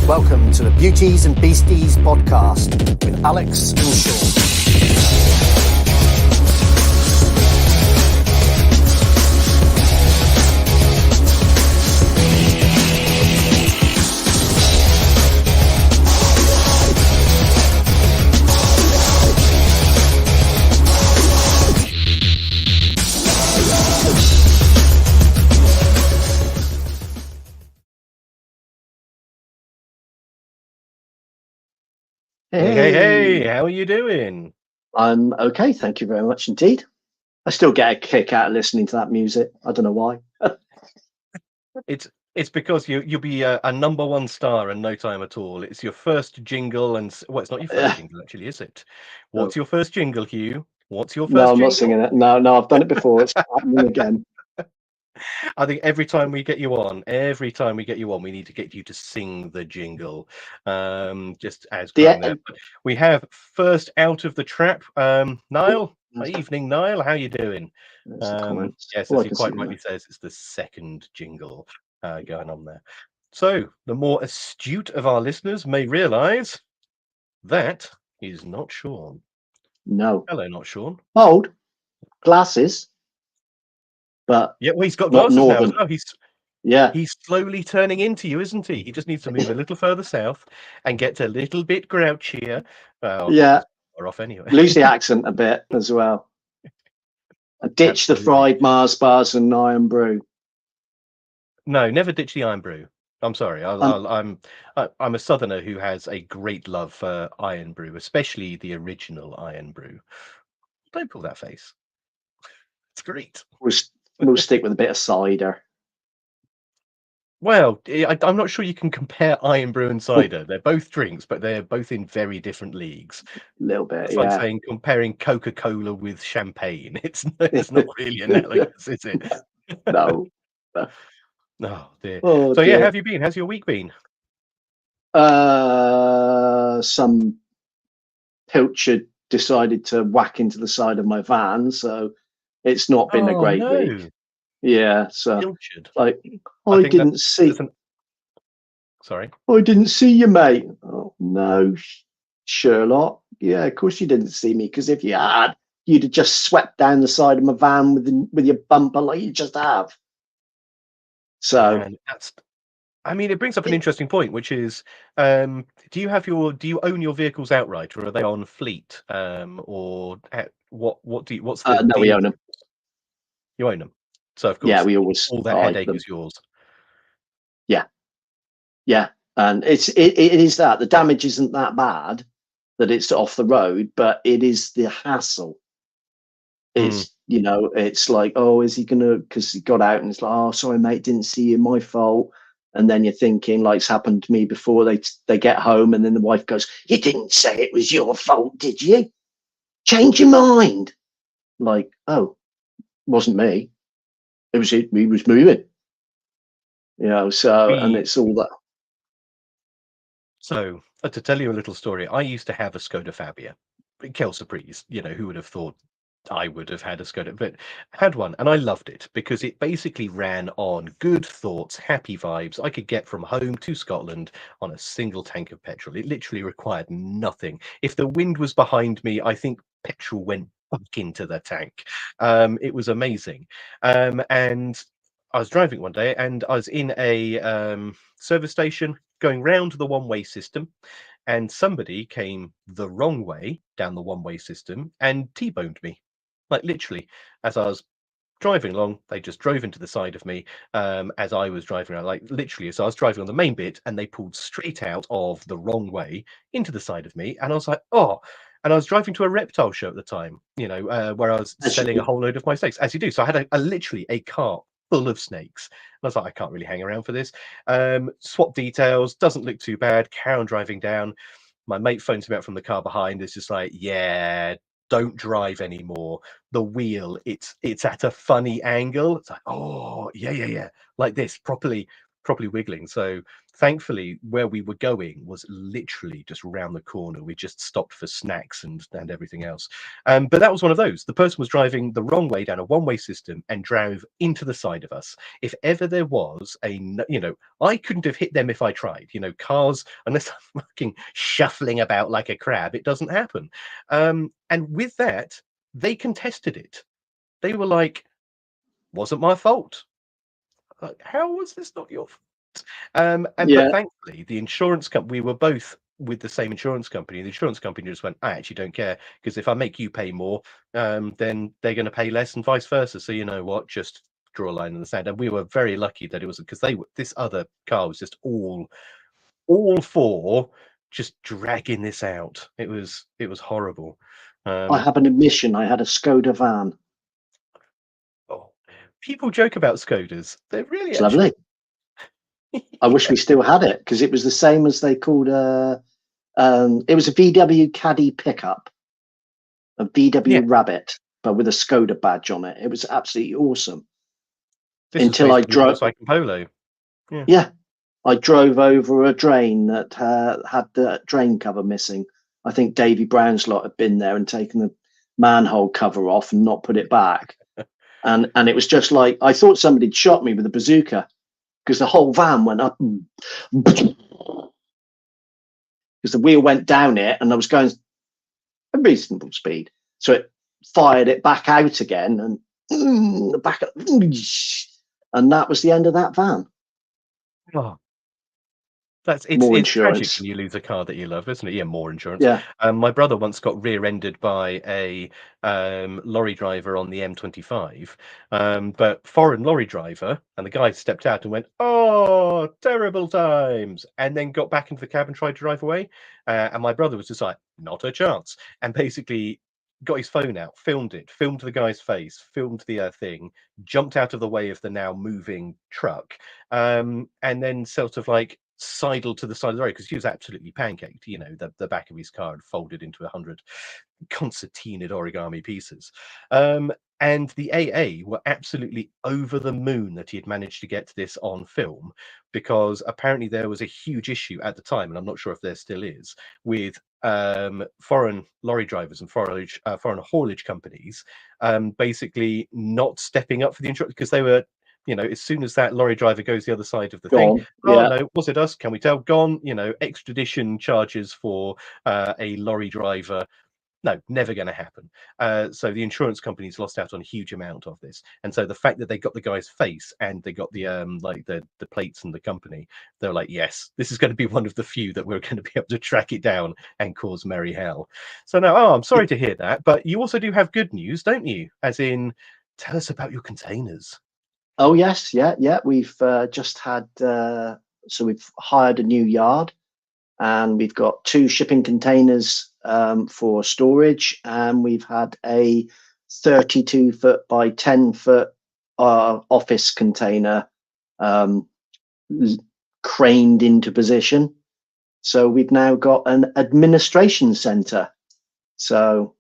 Welcome to the Beauties and Beasties podcast with Alex and Sean. Hey, how are you doing? I'm okay, thank you very much indeed. I still get a kick out of listening to that music. I don't know why. It's because you'll be a number one star in no time at all. It's your first jingle, and well, it's not your first jingle actually, is it? What's your first jingle, Hugh? What's your first No, I'm jingle? not singing it. No, I've done it before. It's happening again. I think every time we get you on, we need to get you to sing the jingle. Just as that. We have first out of the trap, Niall. Evening, Niall. How you doing? Yes, as he quite rightly says, it's the second jingle going on there. So the more astute of our listeners may realise that is not Sean. No. Hello, not Sean. Old glasses. But yeah, well, he's got glasses now as well. He's slowly turning into you, isn't he? He just needs to move a little further south and gets a little bit grouchier. Far off anyway. Lose the accent a bit as well. Ditch the fried Mars bars and Iron Brew. No, never ditch the Iron Brew. I'm sorry. I'm a southerner who has a great love for Iron Brew, especially the original Iron Brew. Don't pull that face. It's great. We'll stick with a bit of cider. Well, I'm not sure you can compare Iron Brew and cider. They're both drinks, but they're both in very different leagues. A little bit, it's like saying comparing Coca-Cola with champagne. It's not really analogous, is it? No. Oh dear. So dear. Yeah, how have you been? How's your week been? Some pilchard decided to whack into the side of my van, so it's not been a great week. Yeah, so pilchard. Like I didn't see. Sorry, I didn't see you, mate. Oh no, Sherlock. Yeah, of course you didn't see me, because if you had, you'd have just swept down the side of my van with your bumper like you just have. So it brings up an interesting point, which is, do you own your vehicles outright, or are they on fleet? Or what's the no, we own them. You own them. So of course, we always all that headache is yours. Yeah, and it is that the damage isn't that bad that it's off the road, but it is the hassle. It's it's like, oh, is he gonna? Because he got out and it's like, oh, sorry, mate, didn't see you, my fault. And then you're thinking, like it's happened to me before. They get home and then the wife goes, "You didn't say it was your fault, did you? Change your mind." Like, oh, wasn't me. It was he was moving. And it's all that. So, to tell you a little story, I used to have a Skoda Fabia. Kel Surprise, who would have thought I would have had a Skoda, but had one, and I loved it because it basically ran on good thoughts, happy vibes. I could get from home to Scotland on a single tank of petrol. It literally required nothing. If the wind was behind me, I think petrol went back into the tank. It was amazing. And I was driving one day and I was in a service station going round the one-way system, and somebody came the wrong way down the one-way system and T-boned me. Like literally, as I was driving along, they just drove into the side of me as I was driving around, like literally. So I was driving on the main bit and they pulled straight out of the wrong way into the side of me. And I was like, oh. And I was driving to a reptile show at the time, where I was selling a whole load of my snakes, as you do. So I had literally a cart full of snakes. And I was like, I can't really hang around for this. Swap details, doesn't look too bad. Carry on driving down. My mate phones me out from the car behind. It's just like, yeah, don't drive anymore. The wheel, it's at a funny angle. It's like, oh, yeah. Like this, properly properly wiggling. So thankfully, where we were going was literally just round the corner. We just stopped for snacks and everything else. But that was one of those. The person was driving the wrong way down a one-way system and drove into the side of us. If ever there was I couldn't have hit them if I tried. Cars, unless I'm fucking shuffling about like a crab, it doesn't happen. And with that, they contested it. They were like, wasn't my fault. Like, how was this not your fault? But Yeah. thankfully, the insurance company, we were both with the same insurance company. The insurance company just went, I actually don't care, because if I make you pay more, then they're going to pay less, and vice versa. So you know what? Just draw a line in the sand. And we were very lucky that it was because this other car was just all four just dragging this out. It was horrible. I have an admission. I had a Skoda van. Oh, people joke about Skodas. They're really It's lovely. I wish we still had it, because it was the same as they called it was a VW Caddy pickup, a VW Rabbit, but with a Skoda badge on it. It was absolutely awesome. Until I drove like Polo. Yeah, I drove over a drain that had the drain cover missing. I think Davy Brown's lot had been there and taken the manhole cover off and not put it back. And it was just like, I thought somebody had shot me with a bazooka, because the whole van went up, because the wheel went down it, and I was going a reasonable speed, so it fired it back out again, and back up, and that was the end of that van. Oh, it's tragic when you lose a car that you love, isn't it? Yeah, more insurance. Yeah. My brother once got rear-ended by a lorry driver on the M25, but foreign lorry driver, and the guy stepped out and went, "Oh, terrible times," and then got back into the cab and tried to drive away. And my brother was just like, "Not a chance," and basically got his phone out, filmed the guy's face, filmed the thing, jumped out of the way of the now moving truck, and then sort of like sidled to the side of the road, because he was absolutely pancaked. The back of his car had folded into 100 concertinaed origami pieces. And the AA were absolutely over the moon that he had managed to get this on film, because apparently there was a huge issue at the time, and I'm not sure if there still is, with foreign lorry drivers and foreign haulage companies basically not stepping up for the insurance, because they were, as soon as that lorry driver goes the other side of the thing, oh no, was it us? Can we tell? Gone. Extradition charges for a lorry driver. No, never going to happen. So the insurance companies lost out on a huge amount of this, and so the fact that they got the guy's face and they got the the plates and the company, they're like, yes, this is going to be one of the few that we're going to be able to track it down and cause merry hell. So now, I'm sorry to hear that, but you also do have good news, don't you? As in, tell us about your containers. Oh yes, yeah. We've just had so we've hired a new yard, and we've got 2 shipping containers for storage, and we've had a 32-foot by 10-foot office container craned into position. So we've now got an administration center. So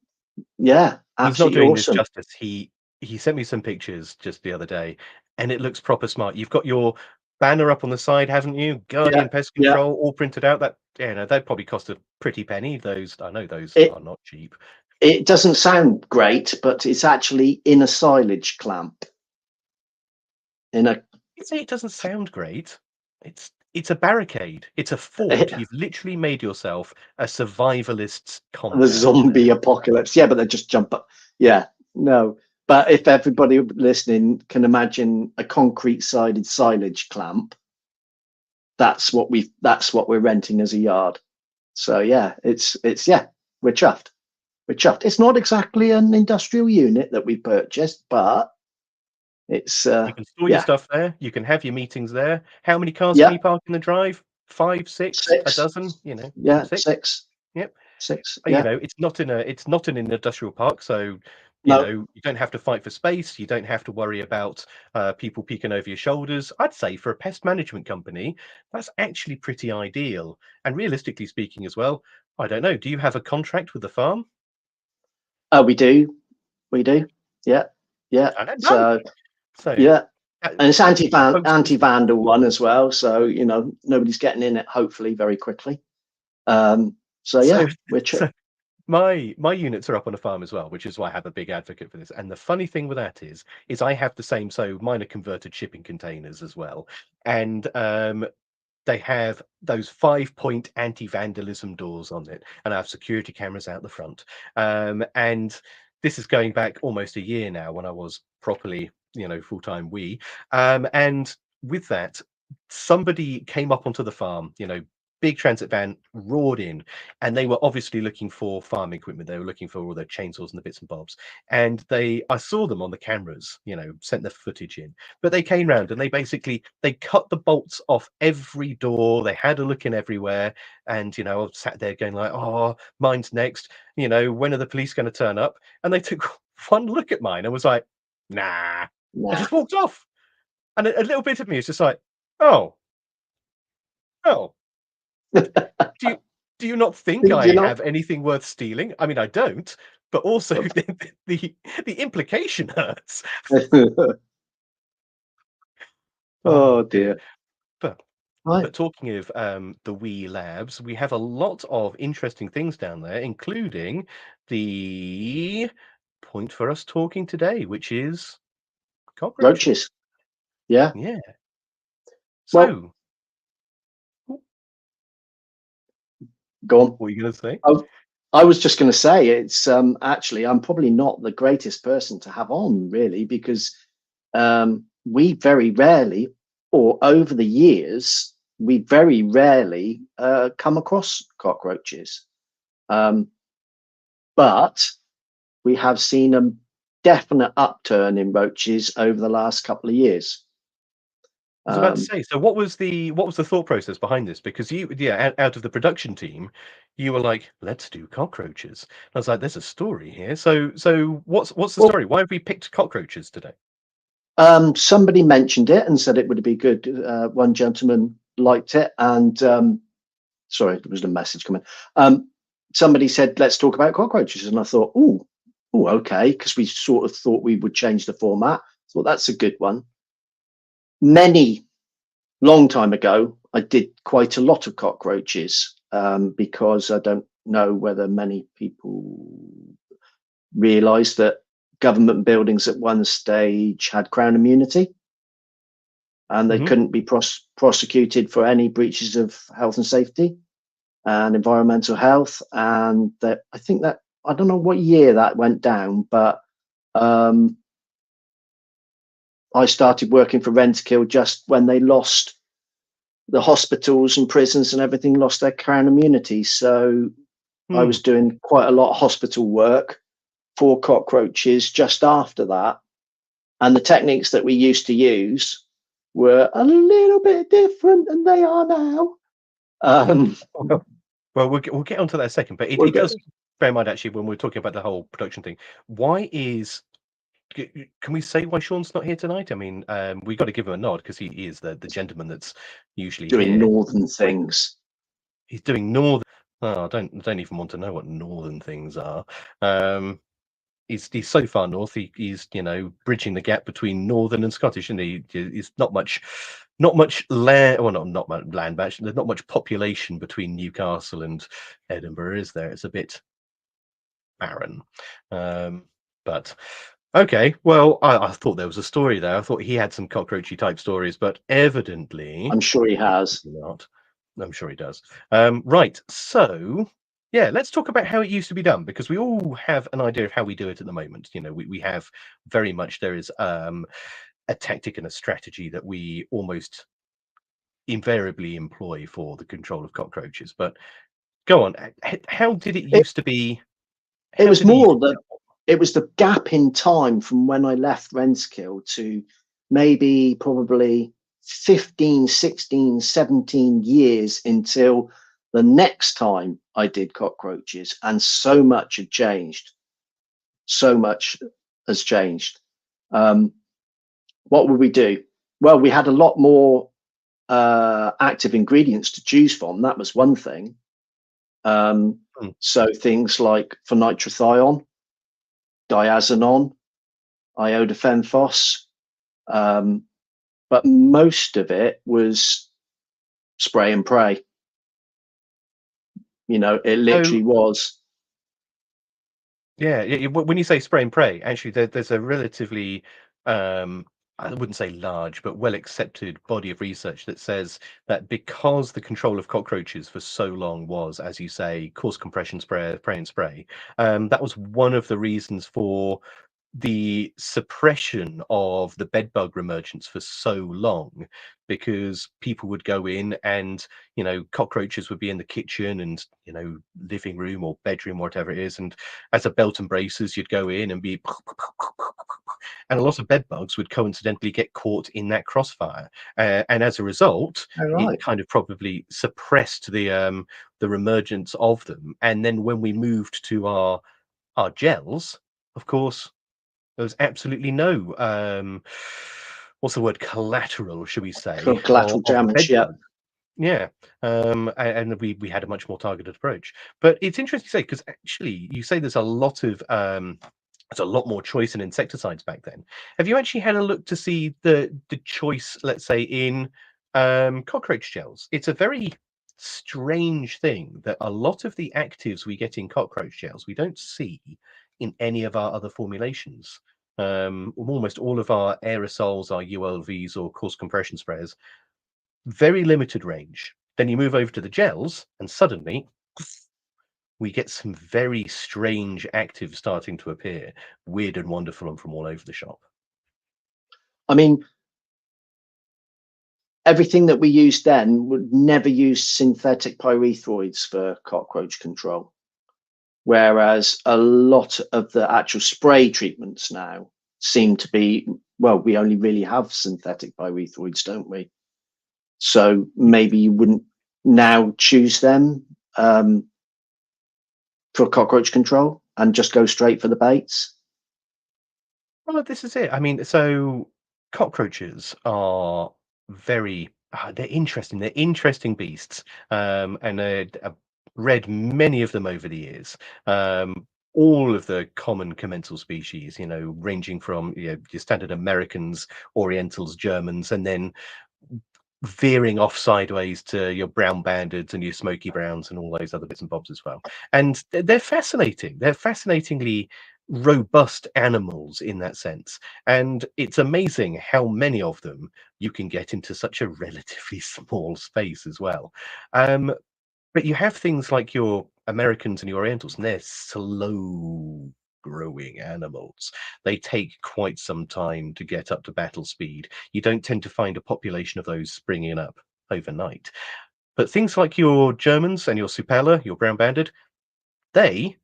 yeah, absolutely He's not doing awesome. this justice. He sent me some pictures just the other day, and it looks proper smart. You've got your banner up on the side, haven't you? Guardian Pest Control, all printed out. That they'd probably cost a pretty penny. Those are not cheap. It doesn't sound great, but it's actually in a silage clamp. You say it doesn't sound great. It's a barricade. It's a fort. You've literally made yourself a survivalist's compound. The zombie apocalypse. Yeah, but they just jump up. Yeah, no. But if everybody listening can imagine a concrete-sided silage clamp, that's what we're renting as a yard. So yeah, it's we're chuffed. It's not exactly an industrial unit that we purchased, but it's you can store your stuff there. You can have your meetings there. How many cars can you park in the drive? 5, 6, a dozen. Yeah, 6. Yep. 6. It's not in an industrial park, so you don't have to fight for space. You don't have to worry about people peeking over your shoulders. I'd say for a pest management company, that's actually pretty ideal. And realistically speaking as well, I don't know, do you have a contract with the farm? Oh, we do. Yeah. I don't know. So yeah. And it's Posters. anti-vandal one as well, so nobody's getting in it. Hopefully, very quickly. So yeah, So my units are up on a farm as well, which is why I have a big advocate for this. And the funny thing with that is I have the same. So mine are converted shipping containers as well, and they have those 5-point anti-vandalism doors on it, and I have security cameras out the front. And this is going back almost a year now when I was properly, full-time and with that, somebody came up onto the farm, big transit van roared in, and they were obviously looking for farm equipment. They were looking for all their chainsaws and the bits and bobs. And I saw them on the cameras, sent the footage in. But they came round and they cut the bolts off every door. They had a look in everywhere. And, I was sat there going like, oh, mine's next. When are the police going to turn up? And they took one look at mine and was like, nah. I just walked off. And a little bit of me is just like, oh. Do you not think I have anything worth stealing? I mean, I don't, but also the implication hurts. Oh dear. But talking of the wee labs, we have a lot of interesting things down there, including the point for us talking today, which is cockroaches. Roaches. Yeah. Yeah. Well, So, go on. what were you going to say? I was just going to say it's actually I'm probably not the greatest person to have on really, because we very rarely, or over the years, we very rarely come across cockroaches. But we have seen a definite upturn in roaches over the last couple of years. I was about to say, so what was the thought process behind this? Because out of the production team, you were like, let's do cockroaches. I was like, there's a story here. So what's the story? Why have we picked cockroaches today? Somebody mentioned it and said it would be good. One gentleman liked it, and sorry, there was a message coming. Somebody said, let's talk about cockroaches, and I thought, oh, okay, because we sort of thought we would change the format. Thought that's a good one. Long time ago, I did quite a lot of cockroaches, because I don't know whether many people realise that government buildings at one stage had Crown immunity, and they couldn't be prosecuted for any breaches of health and safety and environmental health. And that I think that I don't know what year that went down, but I started working for Rentokil just when they lost the hospitals and prisons and everything lost their Crown immunity. So I was doing quite a lot of hospital work for cockroaches just after that. And the techniques that we used to use were a little bit different than they are now. Well, we'll get onto that in a second, but it does bear in mind, actually, when we're talking about the whole production thing, can we say why Sean's not here tonight? I mean, we got to give him a nod because he is the gentleman that's usually doing here. northern things. He's doing northern. Oh, I don't even want to know what northern things are. He's so far north. He's bridging the gap between northern and Scottish, and he's not much land. Well, not much land, but actually, there's not much population between Newcastle and Edinburgh, is there? It's a bit barren. But okay, well, I thought there was a story there. I thought he had some cockroachy type stories, but evidently, I'm sure he has. not. I'm sure he does. Right, so yeah, let's talk about how it used to be done, because we all have an idea of how we do it at the moment. We have very much, there is a tactic and a strategy that we almost invariably employ for the control of cockroaches. But go on, how did it used to be? It was more that it was the gap in time from when I left Rentokil to maybe probably 15, 16, 17 years until the next time I did cockroaches, and so much had changed. So much has changed. What would we do? Well, we had a lot more active ingredients to choose from. That was one thing. So things like phenitrathion, diazinon, iodophenphos, but most of it was spray and pray. You know, it So literally was. yeah, when you say spray and pray, actually, there's a relatively, I wouldn't say large, but well accepted body of research that says that because the control of cockroaches for so long was, as you say, coarse compression spray, pray and spray, that was one of the reasons for the suppression of the bedbug reemergence for so long, because people would go in and, cockroaches would be in the kitchen and, living room or bedroom, whatever it is, and as a belt and braces you'd go in and be and a lot of bedbugs would coincidentally get caught in that crossfire, and as a result All it right. kind of probably suppressed the reemergence of them. And then when we moved to our gels, of course, there was absolutely no, what's the word, collateral, should we say, Collateral of the damage. bed Yeah. bug. Yeah, and we had a much more targeted approach. But it's interesting to say, because actually, you say there's a lot more choice in insecticides back then. Have you actually had a look to see the choice, let's say, in cockroach gels? It's a very strange thing that a lot of the actives we get in cockroach gels we don't see in any of our other formulations. Almost all of our aerosols, our ULVs or coarse compression sprayers, very limited range. Then you move over to the gels, and suddenly we get some very strange actives starting to appear, weird and wonderful, and from all over the shop. I mean, everything that we used then would never use synthetic pyrethroids for cockroach control. Whereas a lot of the actual spray treatments now seem to be, well, we only really have synthetic pyrethroids, don't we? So maybe you wouldn't now choose them for cockroach control and just go straight for the baits. Well, this is it. I mean, so cockroaches are very, they're interesting. They're interesting beasts. And I've read many of them over the years. All of the common commensal species, ranging from your standard Americans, Orientals, Germans, and then veering off sideways to your brown bandeds and your smoky browns and all those other bits and bobs as well. And they're fascinating. They're fascinatingly robust animals in that sense. And it's amazing how many of them you can get into such a relatively small space as well. But you have things like your Americans and your Orientals, and they're slow growing animals. They take quite some time to get up to battle speed. You don't tend to find a population of those springing up overnight. But things like your Germans and your Supella, your brown banded, they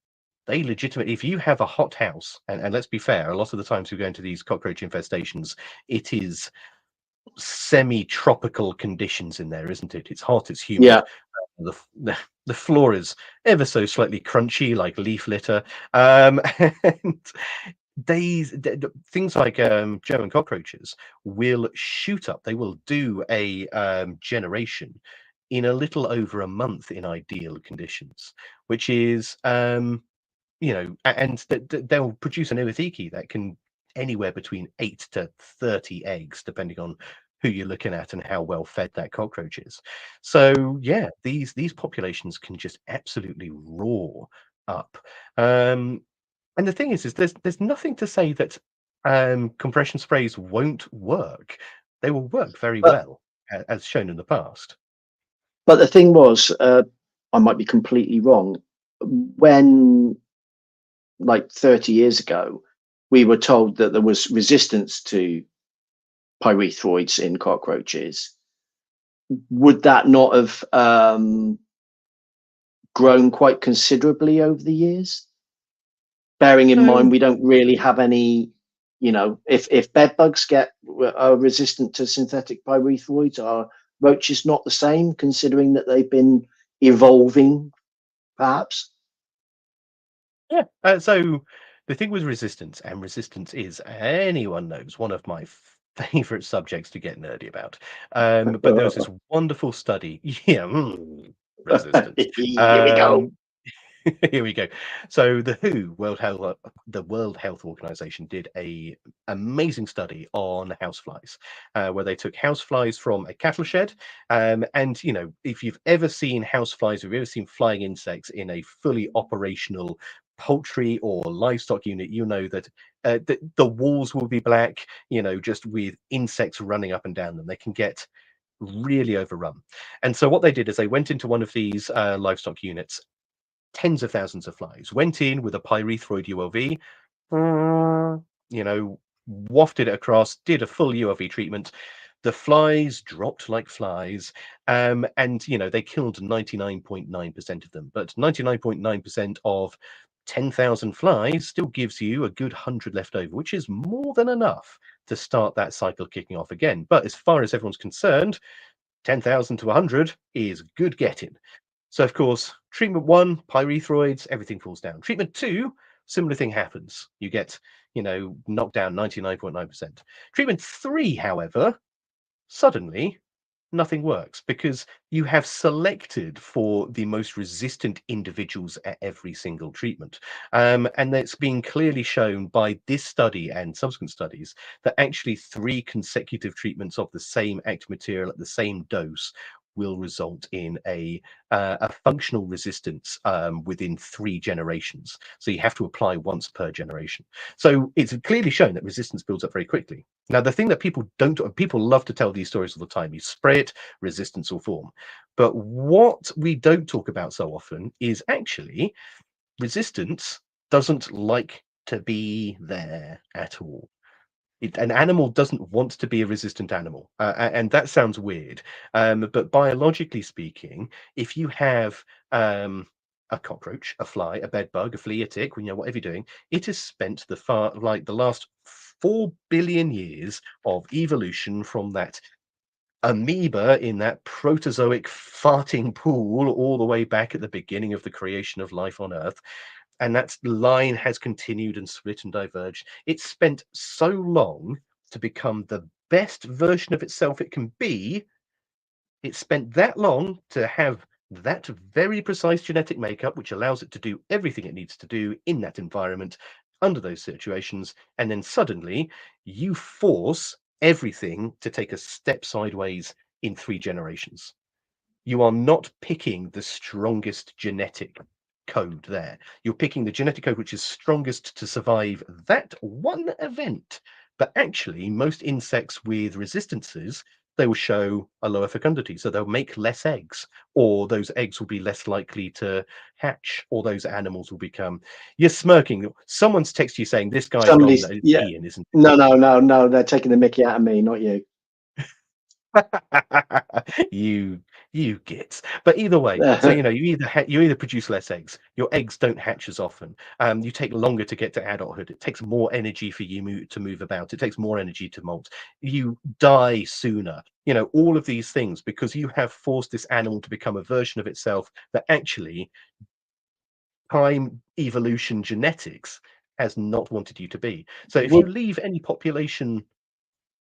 they legitimately, if you have a hot house, and let's be fair, a lot of the times we go into these cockroach infestations, it is semi-tropical conditions in there, isn't it? It's hot, it's humid. Yeah, The floor is ever so slightly crunchy, like leaf litter. And things like German cockroaches will shoot up. They will do a generation in a little over a month in ideal conditions, which is and they'll produce an uithiki that can anywhere between 8 to 30 eggs, depending on who you're looking at and how well fed that cockroach is. So yeah, these populations can just absolutely roar up. Um, and the thing is there's nothing to say that compression sprays won't work. They will work very but well, as shown in the past. the thing was, I might be completely wrong. When like 30 years ago, we were told that there was resistance to pyrethroids in cockroaches. Would that not have grown quite considerably over the years? Bearing in mind, So we don't really have any, if bed bugs are resistant to synthetic pyrethroids, are roaches not the same, considering that they've been evolving, perhaps? yeah, so the thing with resistance, and resistance is, anyone knows, one of my favorite subjects to get nerdy about. But there was this wonderful study. Yeah, resistance. Here we Um, go. Here we go. So the WHO, the World Health Organization, did a amazing study on houseflies, where they took houseflies from a cattle shed, and if you've ever seen houseflies, if you've ever seen flying insects in a fully operational poultry or livestock unit, you know that the walls will be black, just with insects running up and down them. They can get really overrun. And so what they did is they went into one of these livestock units. Tens of thousands of flies went in with a pyrethroid ULV, wafted it across, did a full ULV treatment. The flies dropped like flies, and they killed 99.9% of them. But 99.9% of 10,000 flies still gives you a good 100 left over, which is more than enough to start that cycle kicking off again. But as far as everyone's concerned, 10,000 to 100 is good getting. So, of course, treatment 1, pyrethroids, everything falls down. Treatment 2, similar thing happens. You get, knocked down 99.9%. Treatment 3, however, suddenly nothing works because you have selected for the most resistant individuals at every single treatment. And that's been clearly shown by this study and subsequent studies that actually 3 consecutive treatments of the same active material at the same dose will result in a functional resistance within 3 generations. So you have to apply once per generation. So it's clearly shown that resistance builds up very quickly. Now, the thing that people love to tell these stories all the time, you spray it, resistance will form. But what we don't talk about so often is actually resistance doesn't like to be there at all. An animal doesn't want to be a resistant animal, and that sounds weird. But biologically speaking, if you have a cockroach, a fly, a bed bug, a flea, a tick, whatever you're doing, it has spent the last 4 billion years of evolution from that amoeba in that protozoic farting pool all the way back at the beginning of the creation of life on Earth. And that line has continued and split and diverged. It's spent so long to become the best version of itself it can be. It's spent that long to have that very precise genetic makeup, which allows it to do everything it needs to do in that environment under those situations. And then suddenly you force everything to take a step sideways in 3 generations. You are not picking the strongest genetic code there. You're picking the genetic code which is strongest to survive that one event. But actually, most insects with resistances, they will show a lower fecundity. So they'll make less eggs, or those eggs will be less likely to hatch, or those animals will become. You're smirking. Someone's texted you saying this guy's wrong. Somebody's, That is yeah. Ian, isn't No. They're taking the mickey out of me, not you. you gits. But either way, so you either produce less eggs, your eggs don't hatch as often, you take longer to get to adulthood, it takes more energy for you to move about, it takes more energy to molt, you die sooner, all of these things because you have forced this animal to become a version of itself that actually time evolution genetics has not wanted you to be. So if you Would, leave any population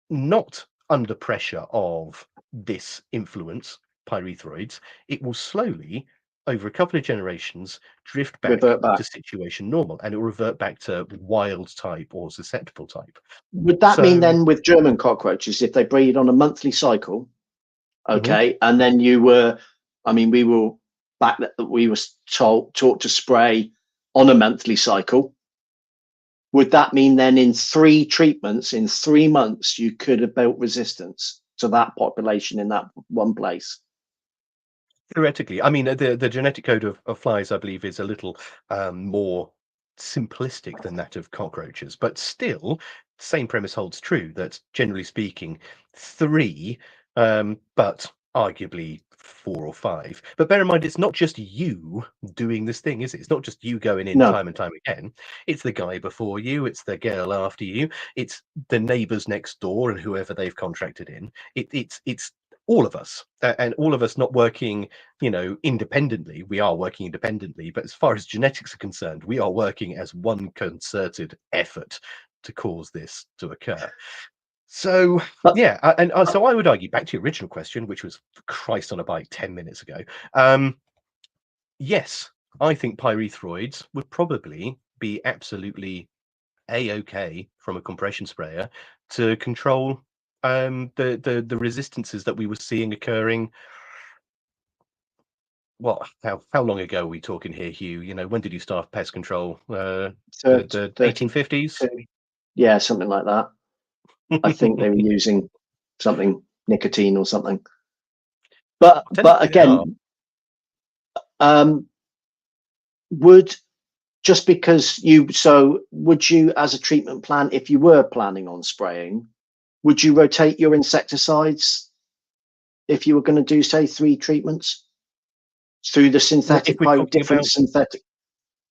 not under pressure of this influence, pyrethroids, it will slowly, over a couple of generations, drift back revert back. to situation normal, and it will revert back to wild type or susceptible type. Would that mean So, then with German cockroaches, if they breed on a monthly cycle, okay, and then we were taught to spray on a monthly cycle, would that mean then in 3 treatments, in 3 months, you could have built resistance to that population in that one place? theoretically, I mean, the genetic code of flies, I believe, is a little more simplistic than that of cockroaches, but still, same premise holds true that generally speaking, 3, but arguably 4 or 5. But bear in mind, it's not just you doing this thing, is it? It's not just you going in No. time and time again. It's the guy before you, it's the girl after you, it's the neighbors next door and whoever they've contracted in. It's all of us, and all of us not working independently. We are working independently, but as far as genetics are concerned, we are working as one concerted effort to cause this to occur. So yeah, so I would argue, back to your original question, which was Christ on a bike 10 minutes ago, yes, I think pyrethroids would probably be absolutely a-okay from a compression sprayer to control the resistances that we were seeing occurring. Well, how long ago are we talking here, Hugh? You know, when did you start pest control? The 1850s? Yeah, something like that. I think they were using something, nicotine or something. But again, would just because would you, as a treatment plan, if you were planning on spraying, would you rotate your insecticides if you were going to do, say, 3 treatments through the synthetic synthetic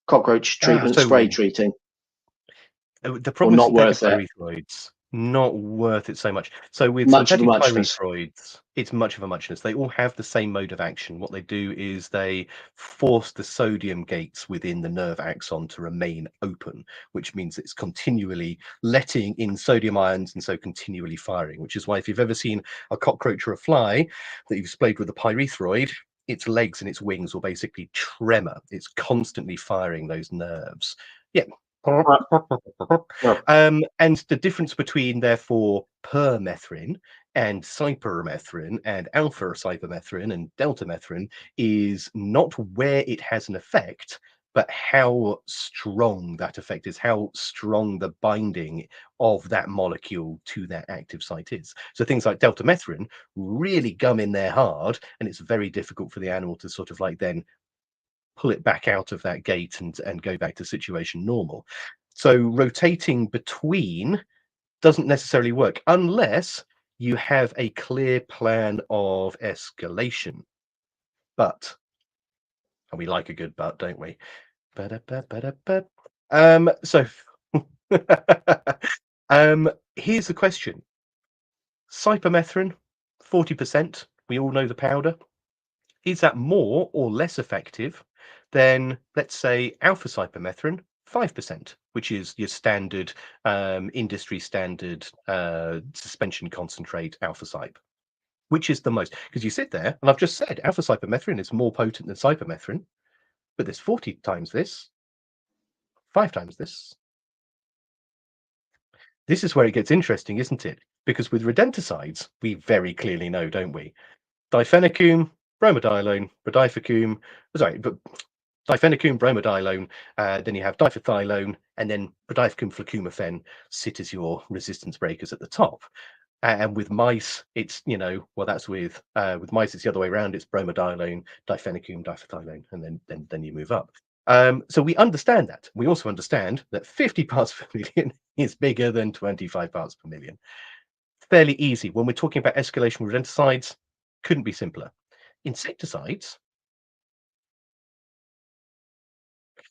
cockroach treatment, spray treating? The problem with synthetic pyrethroids, not worth it so much. So with synthetic pyrethroids, it's much of a muchness. They all have the same mode of action. What they do is they force the sodium gates within the nerve axon to remain open, which means it's continually letting in sodium ions and so continually firing, which is why if you've ever seen a cockroach or a fly that you've sprayed with a pyrethroid, its legs and its wings will basically tremor. It's constantly firing those nerves. Yeah. And the difference between, therefore, permethrin and cypermethrin and alpha cypermethrin and delta methrin is not where it has an effect, but how strong that effect is, how strong the binding of that molecule to that active site is. So things like delta methrin really gum in there hard, and it's very difficult for the animal to sort of like then pull it back out of that gate and go back to situation normal. So rotating between doesn't necessarily work unless you have a clear plan of escalation. But, and we like a good but, don't we? So here's the question. Cypermethrin, 40%, we all know the powder. Is that more or less effective than, let's say, alpha cypermethrin, 5%, which is your standard industry standard suspension concentrate alpha cyp? Which is the most? Because you sit there, and I've just said alpha cypermethrin is more potent than cypermethrin, but there's 40 times this, 5 times this. This is where it gets interesting, isn't it? Because with rodenticides, we very clearly know, don't we? Difenicum, bromadiolone, brodifacoum, sorry, but difenicum, bromadiolone, then you have diphenthylone, and then brodifacoum flucumaphen sit as your resistance breakers at the top. And with mice, it's, you know, well, that's with mice, it's the other way around. It's bromadiolone, difenicum, diphenthylone, and then you move up. So we understand that. We also understand that 50 parts per million is bigger than 25 parts per million. Fairly easy. When we're talking about escalation with rodenticides, couldn't be simpler. Insecticides,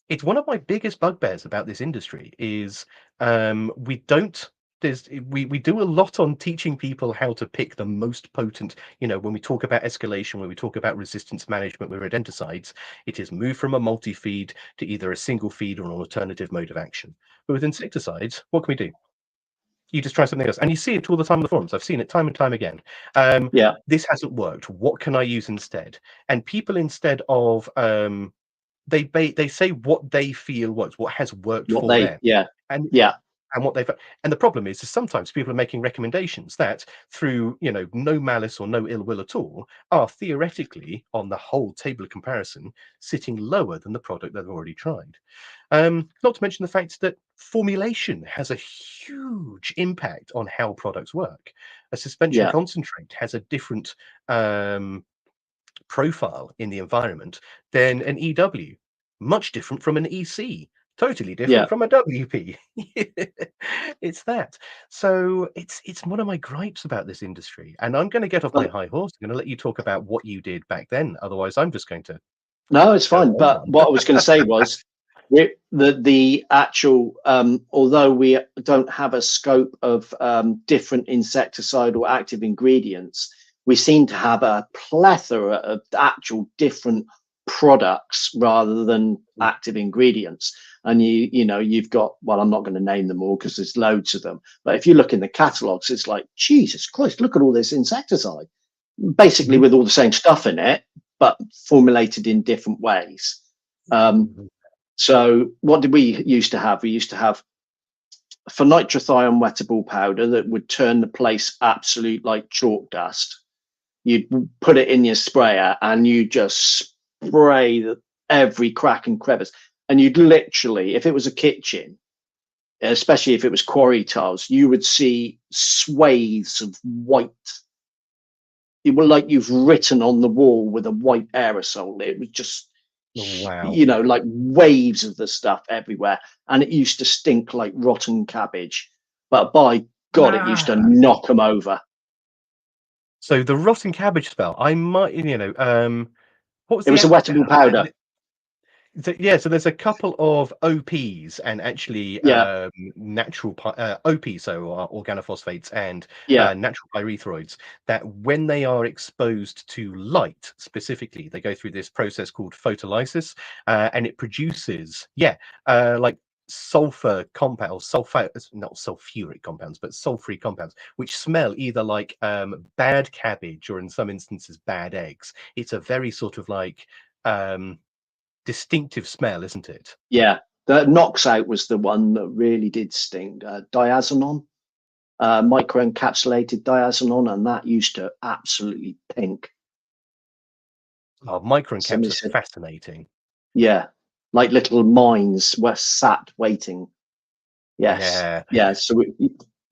it's one of my biggest bugbears about this industry is we do a lot on teaching people how to pick the most potent, you know, when we talk about escalation, when we talk about resistance management with rodenticides, it is move from a multi-feed to either a single feed or an alternative mode of action. But with insecticides, what can we do? You just try something else, and you see it all the time on the forums. I've seen it time and time again. This hasn't worked. What can I use instead? And people, instead of they say what they feel works, what has worked for them, and what they've, and the problem is sometimes people are making recommendations that, through, you know, no malice or no ill will at all, are theoretically, on the whole table of comparison, sitting lower than the product they've already tried. Not to mention the fact that formulation has a huge impact on how products work. A suspension concentrate has a different profile in the environment than an EW, much different from an EC, totally different from a WP. It's that. So it's one of my gripes about this industry, and I'm going to get off my high horse. I'm going to let you talk about what you did back then. Otherwise, I'm just going to. No, it's fine. But what I was going to say was the actual, although we don't have a scope of different insecticidal active ingredients, we seem to have a plethora of actual different products rather than active ingredients. And you've got, well, I'm not going to name them all because there's loads of them, but if you look in the catalogs, it's like, Jesus Christ, look at all this insecticide, basically with all the same stuff in it, but formulated in different ways. So what did we used to have? We used to have phenitrathione wettable powder that would turn the place absolute like chalk dust. You'd put it in your sprayer and you just spray every crack and crevice. And you'd literally, if it was a kitchen, especially if it was quarry tiles, you would see swathes of white. It was like you've written on the wall with a white aerosol. It was just, Wow. like waves of the stuff everywhere. And it used to stink like rotten cabbage. But by God, it used to knock them over. So the rotten cabbage spell, I might, what was It was a wettable powder. So there's a couple of OPs and actually natural OP, so organophosphates and natural pyrethroids, that when they are exposed to light specifically, they go through this process called photolysis, and it produces like sulfur compounds, not sulfuric compounds, but sulfury compounds, which smell either like bad cabbage or in some instances bad eggs. It's a very sort of like distinctive smell, isn't it? Yeah, the knocks out was the one that really did stink. Diazonon, microencapsulated diazonon, and that used to absolutely pink. Oh, microencaps are fascinating. Yeah, like little mines were sat waiting. Yes, yeah. So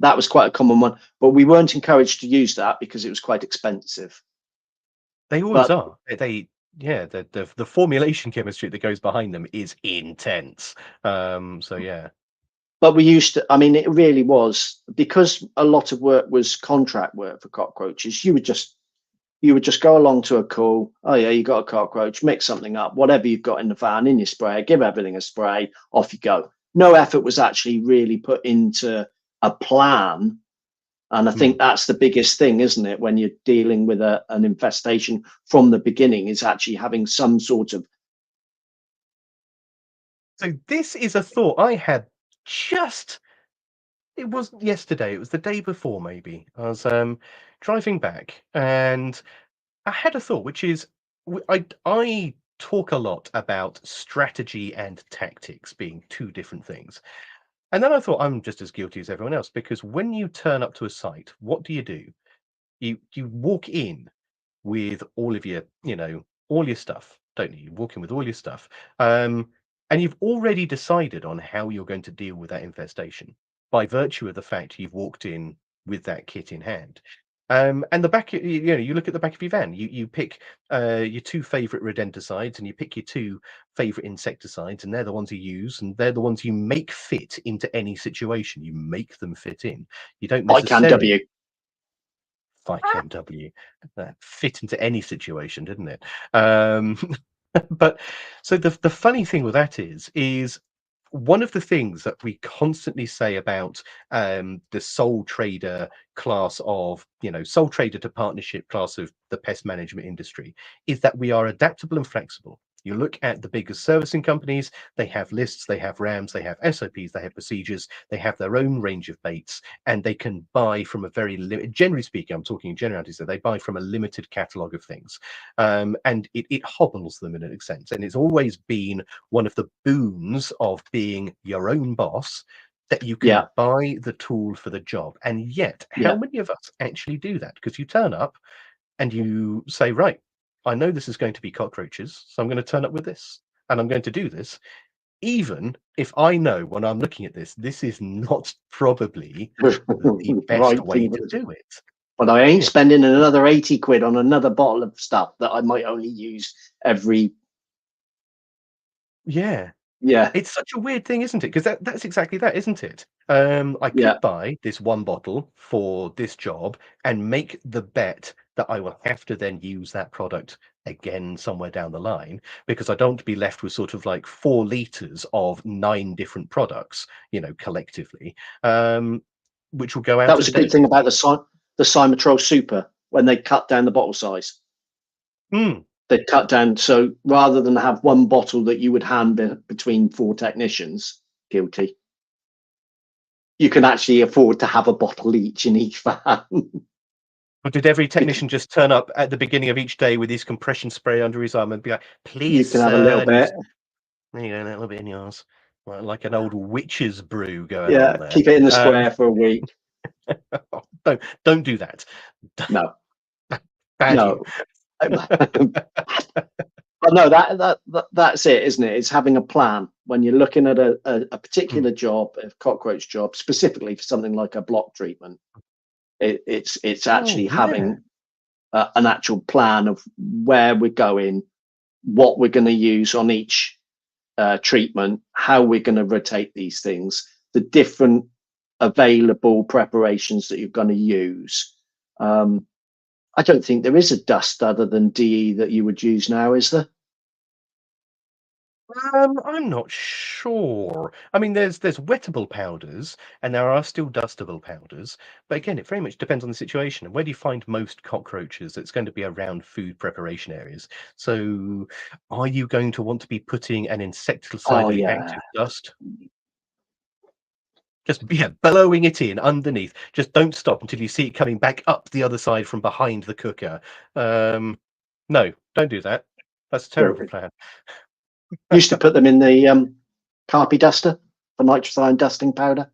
that was quite a common one, but we weren't encouraged to use that because it was quite expensive. They always are. The formulation chemistry that goes behind them is intense. So yeah. But we used to, I mean, it really was, because a lot of work was contract work for cockroaches. You would just go along to a call. Oh yeah, you got a cockroach, mix something up, whatever you've got in the van, in your sprayer, give everything a spray, off you go. No effort was actually really put into a plan. And I think that's the biggest thing, isn't it? When you're dealing with an infestation from the beginning, is actually having some sort of. So this is a thought I had it wasn't yesterday, it was the day before maybe. I was driving back and I had a thought, which is I talk a lot about strategy and tactics being two different things. And then I thought I'm just as guilty as everyone else, because when you turn up to a site, what do? You walk in with all of your, all your stuff, don't you? You walk in with all your stuff. And you've already decided on how you're going to deal with that infestation by virtue of the fact you've walked in with that kit in hand. And the back, you look at the back of your van, you pick your two favorite rodenticides and you pick your two favorite insecticides, and they're the ones you use, and they're the ones you make fit into any situation. You make them fit in. You don't necessarily. FICAMW, that fit into any situation, didn't it? But so the funny thing with that is one of the things that we constantly say about the sole trader class of, sole trader to partnership class of the pest management industry, is that we are adaptable and flexible. You look at the biggest servicing companies, they have lists, they have RAMs, they have SOPs, they have procedures, they have their own range of baits, and they can buy from a very generally speaking, I'm talking in generalities, so they buy from a limited catalogue of things. And it hobbles them in an sense. And it's always been one of the boons of being your own boss, that you can buy the tool for the job. And yet, how many of us actually do that? Because you turn up and you say, right, I know this is going to be cockroaches, so I'm going to turn up with this, and I'm going to do this, even if I know when I'm looking at this is not probably the best way to do it. But I ain't spending another 80 quid on another bottle of stuff that I might only use every. Yeah. It's such a weird thing, isn't it? Because that's exactly that, isn't it? I could buy this one bottle for this job and make the bet that I will have to then use that product again somewhere down the line, because I don't want to be left with sort of like 4 liters of 9 different products, collectively, which will go out. That was a good thing about the Symetrol Super, when they cut down the bottle size. They cut down, so rather than have one bottle that you would hand between 4 technicians, guilty, you can actually afford to have a bottle each in each van. But did every technician just turn up at the beginning of each day with his compression spray under his arm and be like, please, you can have a little bit. There you go, a little bit in yours. Like an old witch's brew going Yeah, on there. keep it in the square for a week. Don't do that. No, Bad you. no. But no, that's it, isn't it? It's having a plan when you're looking at a particular job, a cockroach job, specifically for something like a block treatment. It's actually having an actual plan of where we're going, what we're going to use on each treatment, how we're going to rotate these things, the different available preparations that you're going to use. I don't think there is a dust other than DE that you would use now, is there? I'm not sure. I mean, there's wettable powders, and there are still dustable powders. But again, it very much depends on the situation. And where do you find most cockroaches? It's going to be around food preparation areas. So, are you going to want to be putting an Oh insecticidally yeah, active dust? Just bellowing it in underneath. Just don't stop until you see it coming back up the other side from behind the cooker. No, don't do that. That's a terrible joking. plan. Used to put them in the carpy duster for nitrothine dusting powder.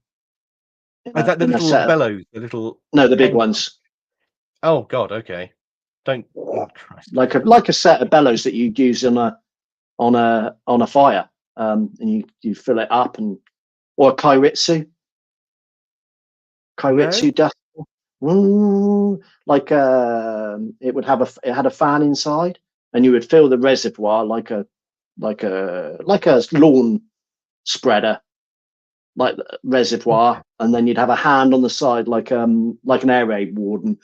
Is that the In a little set of, bellows, the little no, the big hang? ones, Oh God, okay. Don't. Oh, Christ. like a set of bellows that you'd use on a fire, and you fill it up, and or a kairitsu No. dust. Like it had a fan inside, and you would fill the reservoir like a lawn spreader, like the reservoir, Okay. and then you'd have a hand on the side like an air raid warden,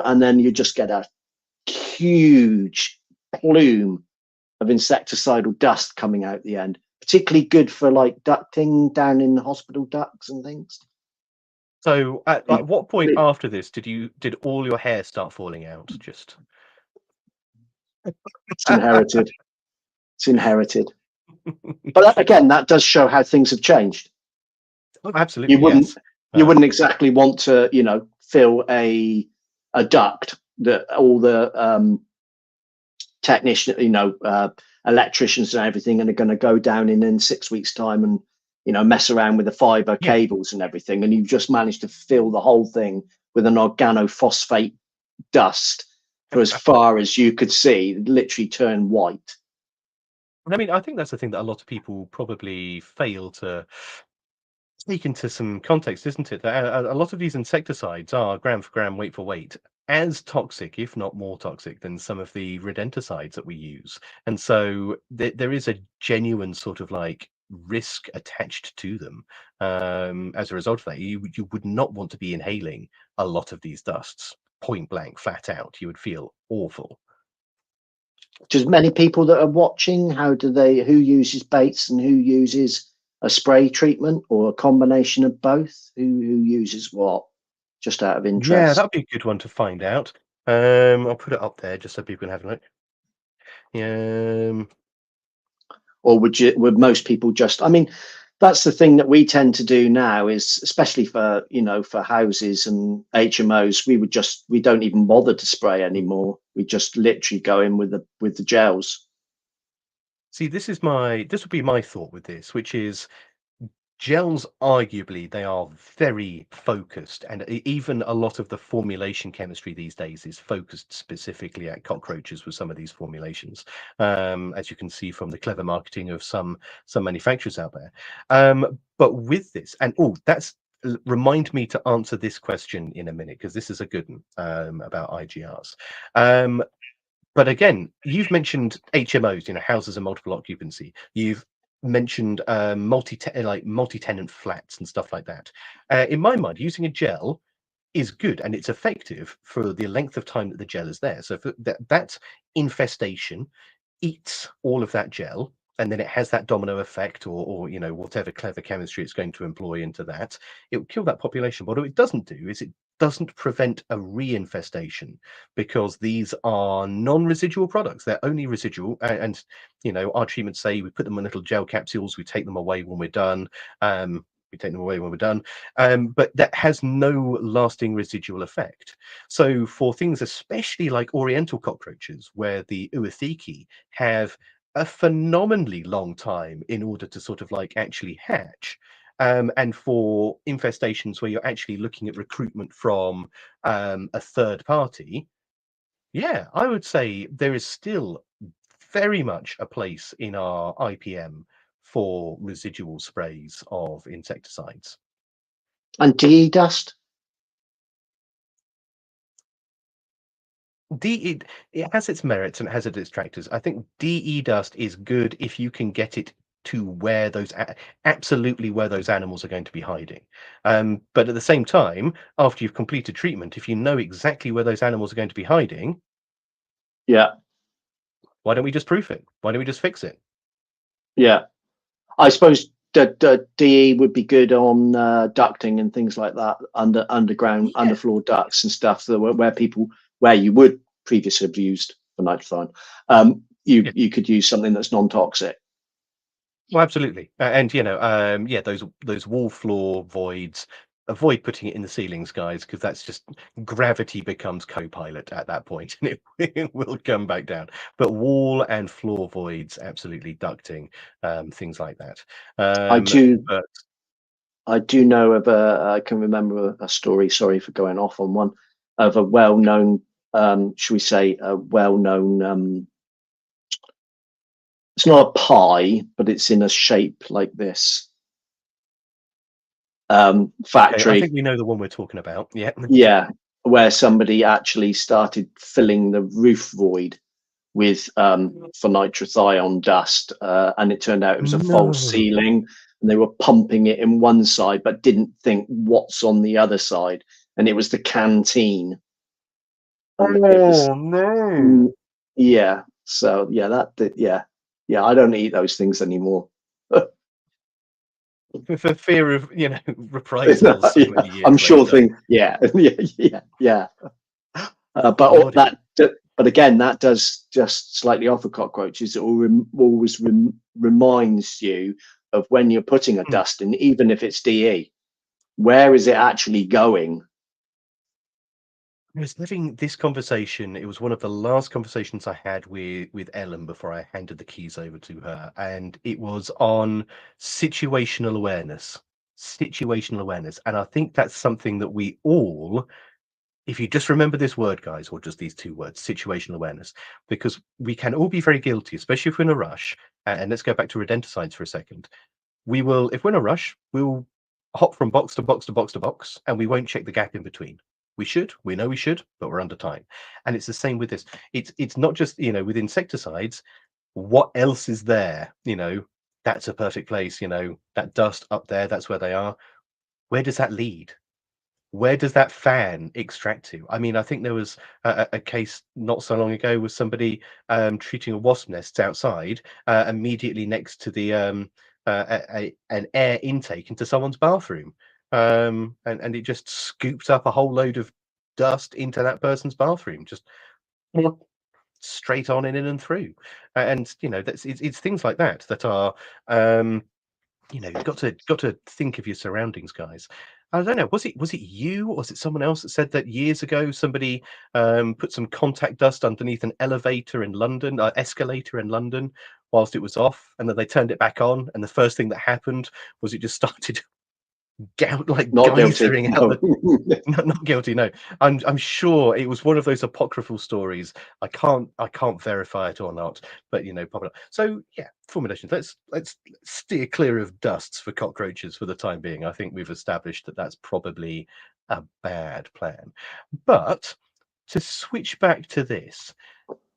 and then you just get a huge plume of insecticidal dust coming out the end. Particularly good for like ducting down in hospital ducts and things. So, at like what point Complete- after this did all your hair start falling out? Just. It's inherited. It's inherited. But again, that does show how things have changed. Oh, absolutely, You wouldn't yes. you wouldn't exactly want to, fill a duct that all the technician, electricians and everything, and are going to go down in 6 weeks' time and mess around with the fiber Yeah. cables and everything, and you've just managed to fill the whole thing with an organophosphate dust for as far as you could see, literally turn white. I mean, I think that's the thing that a lot of people probably fail to take into some context, isn't it? That a lot of these insecticides are gram for gram, weight for weight, as toxic, if not more toxic, than some of the rodenticides that we use. And so there is a genuine sort of like risk attached to them. As a result of that, you would not want to be inhaling a lot of these dusts, point blank, flat out. You would feel awful. Just many people that are watching, who uses baits and who uses a spray treatment or a combination of both? Who uses what? Just out of Yeah, interest. that'd be a good one to find out. I'll put it up there just so people can have a look. Or would most people just, I mean, that's the thing that we tend to do now, is especially for houses and HMOs, we don't even bother to spray anymore. We just literally go in with the gels. See, this would be my thought with this, which is gels, arguably, they are very focused, and even a lot of the formulation chemistry these days is focused specifically at cockroaches with some of these formulations, as you can see from the clever marketing of some manufacturers out there. But with this, and remind me to answer this question in a minute, because this is a good one, about IGRs. But again, you've mentioned HMOs, houses of multiple occupancy. You've mentioned multi-tenant flats and stuff like that. In my mind, using a gel is good and it's effective for the length of time that the gel is there. So for that infestation eats all of that gel, and then it has that domino effect, or whatever clever chemistry it's going to employ into that. It will kill that population. But what it doesn't do is it doesn't prevent a reinfestation, because these are non-residual products. They're only residual, and our treatments say we put them in little gel capsules, we take them away when we're done. But that has no lasting residual effect. So for things especially like oriental cockroaches, where the oothecae have a phenomenally long time in order to sort of like actually hatch. And for infestations where you're actually looking at recruitment from a third party, yeah, I would say there is still very much a place in our IPM for residual sprays of insecticides. And DE dust? It has its merits and it has its detractors. I think DE dust is good if you can get it to where absolutely where those animals are going to be hiding. But at the same time, after you've completed treatment, if you know exactly where those animals are going to be hiding, Yeah, why don't we just proof it? Why don't we just fix it? yeah. I suppose the DE would be good on ducting and things like that, underground, Yeah. underfloor ducts and stuff, so where you would previously have used for nitrothine. Yeah. You could use something that's non-toxic. Well, absolutely. And yeah, those wall floor voids. Avoid putting it in the ceilings, guys, because that's just gravity becomes co-pilot at that point, and it will come back down. But wall and floor voids, absolutely ducting, things like that. I do. But I do know of I can remember a story. Sorry for going off on one, of a well-known, should we say, a well-known. It's not a pie, but it's in a shape like this. okay, I Factory. think we know the one we're talking about. Yeah. Yeah, where somebody actually started filling the roof void with phenitrathion dust, and it turned out it was a false No. ceiling, and they were pumping it in one side but didn't think what's on the other side, and it was the canteen. And it was No. yeah. So yeah, yeah. I don't eat those things anymore. For fear of reprisals so many I'm years sure later. yeah, yeah. But Blimey. but again, that does just slightly offer cockroaches. It always reminds you of when you're putting a dust in, even if it's DE. Where is it actually going? I was having this conversation. It was one of the last conversations I had with Ellen before I handed the keys over to her, and it was on situational awareness. Situational awareness, and I think that's something that we all, if you just remember this word, guys, or just these two words, situational awareness, because we can all be very guilty, especially if we're in a rush. And let's go back to rodenticides for a second. We will, if we're in a rush, we'll hop from box to box to box to box, and we won't check the gap in between. We know we should, but we're under time. And it's the same with this. It's not just, with insecticides, what else is there? That's a perfect place, that dust up there, that's where they are. Where does that lead? Where does that fan extract to? I mean, I think there was a case not so long ago with somebody treating a wasp nest outside, immediately next to the an air intake into someone's bathroom, and it just scooped up a whole load of dust into that person's bathroom, just straight on in and through. And it's things like that that are you've got to think of your surroundings, guys. I don't know. Was it you, or was it someone else that said that years ago somebody put some contact dust underneath an elevator in London, escalator in London, whilst it was off, and then they turned it back on, and the first thing that happened was it just started Not guilty. geysering out No. not guilty, no. I'm sure it was one of those apocryphal stories. I can't verify it or not, but pop it up. So yeah, formulations. Let's steer clear of dusts for cockroaches for the time being. I think we've established that that's probably a bad plan. But to switch back to this,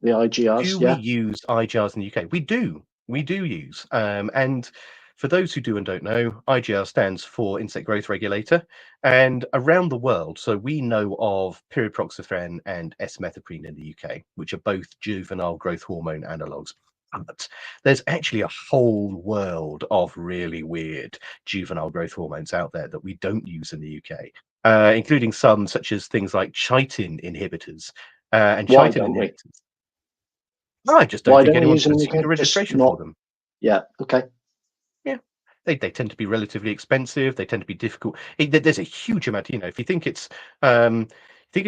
The IGRs, do we yeah. use IGRs in the UK? We do. We do use. And for those who do and don't know, IGR stands for Insect Growth Regulator. And around the world, so we know of pyriproxyfen and S-methoprene in the UK, which are both juvenile growth hormone analogues. But there's actually a whole world of really weird juvenile growth hormones out there that we don't use in the UK, including some such as things like chitin inhibitors. And Why chitin don't we? inhibitors, I just don't Why think don't we anyone's use them? pursued a Just registration for not. them. Yeah. Okay. Yeah. They tend to be relatively expensive. They tend to be difficult. There's a huge amount, if you think it's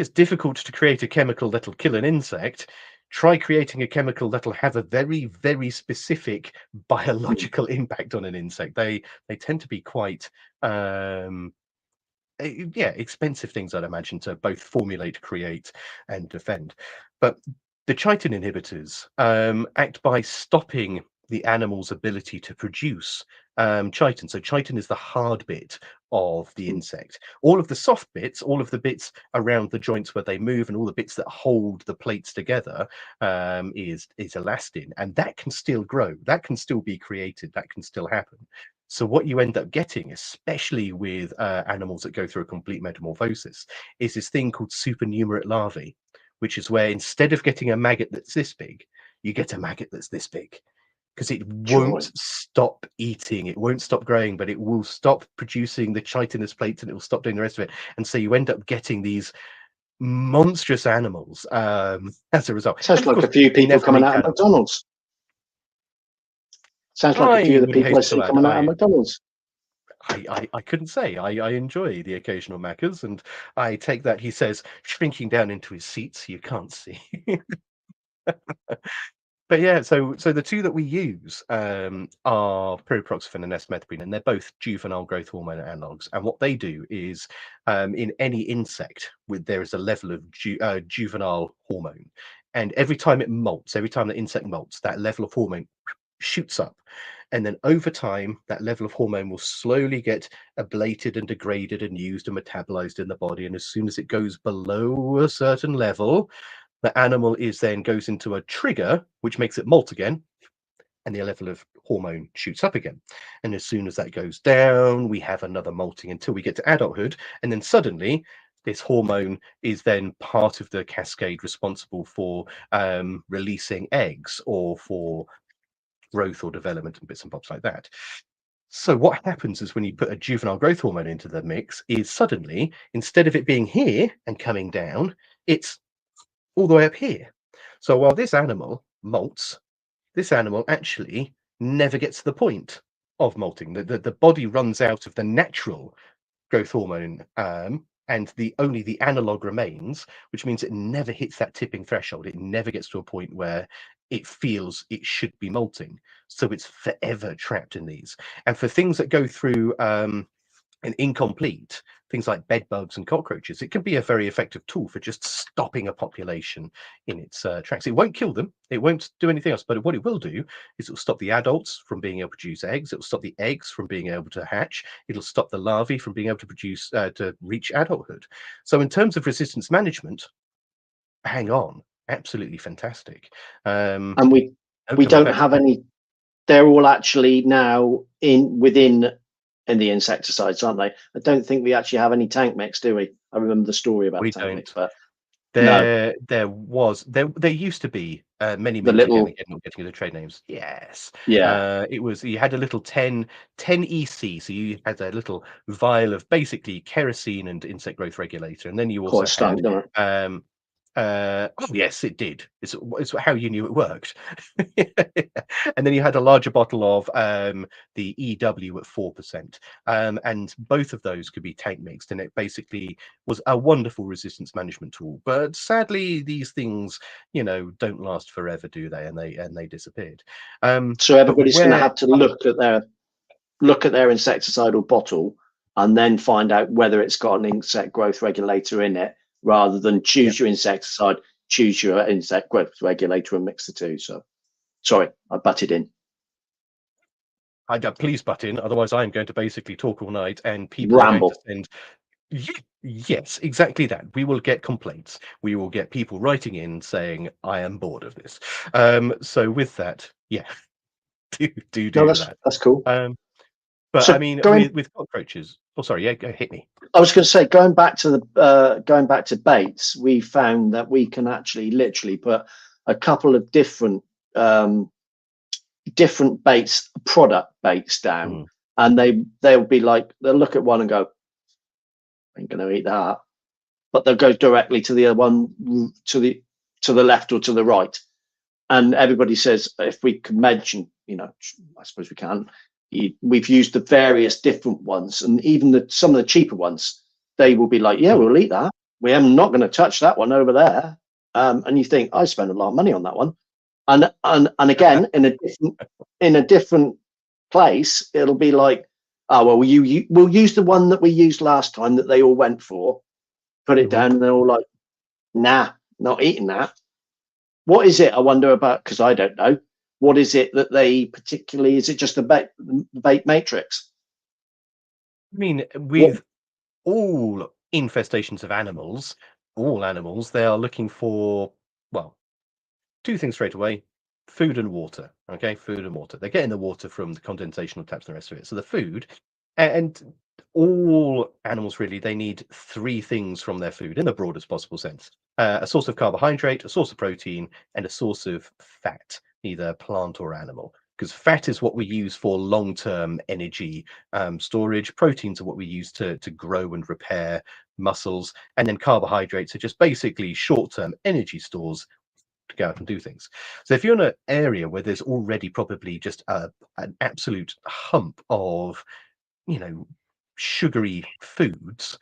difficult to create a chemical that'll kill an insect, try creating a chemical that'll have a very, very specific biological impact on an insect. They tend to be quite yeah, expensive things, I'd imagine, to both formulate, create, and defend. But the chitin inhibitors act by stopping the animal's ability to produce chitin. So chitin is the hard bit of the insect. All of the soft bits, all of the bits around the joints where they move, and all the bits that hold the plates together, is elastin, and that can still grow. That can still be created. That can still happen. So what you end up getting, especially with animals that go through a complete metamorphosis, is this thing called supernumerate larvae, which is where instead of getting a maggot that's this big, you get a maggot that's this big, because it Joy. won't stop eating, it won't stop growing, but it will stop producing the chitinous plates and it will stop doing the rest of it. And so you end up getting these monstrous animals as a result. Sounds And of like course, a few they people never coming make out of animals. McDonald's. Sounds like a few I of the wouldn't people I hasten see to add, coming out of McDonald's. I couldn't say. I enjoy the occasional Maccas, and I take that, he says, shrinking down into his seat so you can't see. But yeah, so the two that we use are pyriproxyfen and S-methoprene, and they're both juvenile growth hormone analogs. And what they do is, in any insect, there is a level of juvenile hormone, and every time it molts, every time the insect molts, that level of hormone shoots up. And then over time, that level of hormone will slowly get ablated and degraded and used and metabolized in the body. And as soon as it goes below a certain level, the animal then goes into a trigger, which makes it molt again, and the level of hormone shoots up again. And as soon as that goes down, we have another molting until we get to adulthood. And then suddenly, this hormone is then part of the cascade responsible for releasing eggs or for growth or development and bits and bobs like that. So what happens is when you put a juvenile growth hormone into the mix is suddenly, instead of it being here and coming down, it's all the way up here. So while this animal molts, this animal actually never gets to the point of molting. The body runs out of the natural growth hormone, and only the analog remains, which means it never hits that tipping threshold. It never gets to a point where it feels it should be molting. So it's forever trapped in these. And for things that go through an incomplete, things like bed bugs and cockroaches, it can be a very effective tool for just stopping a population in its tracks. It won't kill them, it won't do anything else, but what it will do is it'll stop the adults from being able to produce eggs, it'll stop the eggs from being able to hatch, it'll stop the larvae from being able to produce to reach adulthood. So in terms of resistance management, hang on, absolutely fantastic. And we Coming don't back to have any. They're all actually now within the insecticides, aren't they? I don't think we actually have any tank mix, do we? I remember the story about we tank mix, don't. but no, There used to be many the moons ago, little, again, not getting into the trade names. Yes. yeah, It was, you had a little 10 EC, so you had a little vial of basically kerosene and insect growth regulator, and then you also quite stunk, had don't it? oh yes, it did. It's how you knew it worked. And then you had a larger bottle of the EW at 4%, and both of those could be tank mixed, and it basically was a wonderful resistance management tool. But sadly, these things, don't last forever, do they? And they disappeared. So But everybody's going to where have to look at their insecticidal bottle and then find out whether it's got an insect growth regulator in it, rather than yeah, choose your insecticide, choose your insect growth regulator, and mix the two. So, sorry, I butted in. please butt in, otherwise I'm going to basically talk all night, and people are going to Ramble. send. Yes, exactly that. We will get complaints. We will get people writing in saying, "I am bored of this." So with that, yeah, do No, that. that's cool. But I So mean, going, with cockroaches. Oh, sorry. Yeah, go hit me. I was going to say, going back to baits, we found that we can actually literally put a couple of different baits, product baits down, Mm. and they'll be like, they'll look at one and go, "I ain't going to eat that," but they'll go directly to the other one, to the left or to the right. And everybody says, if we can mention, I suppose we can. We've used the various different ones, and even some of the cheaper ones, they will be like, "Yeah, Mm. we'll eat that. We're not going to touch that one over there." and you think I spent a lot of money on that one, and again in a different place, it'll be like, oh well, we'll use the one that we used last time that they all went for, put it down, and they're all like, nah, not eating that. What is it? I wonder about, because I don't know. What is it that they particularly? Is it just the bait matrix? I mean, with all infestations of animals, all animals, they are looking for, well, two things straight away: food and water. Okay, food and water. They're getting the water from the condensation of taps and the rest of it. So the food, and all animals really, they need three things from their food in the broadest possible sense: a source of carbohydrate, a source of protein, and a source of fat, either plant or animal. Because fat is what we use for long-term energy storage. Proteins are what we use to grow and repair muscles, and then carbohydrates are just basically short-term energy stores to go out and do things. So if you're in an area where there's already probably just an absolute hump of, you know, sugary foods,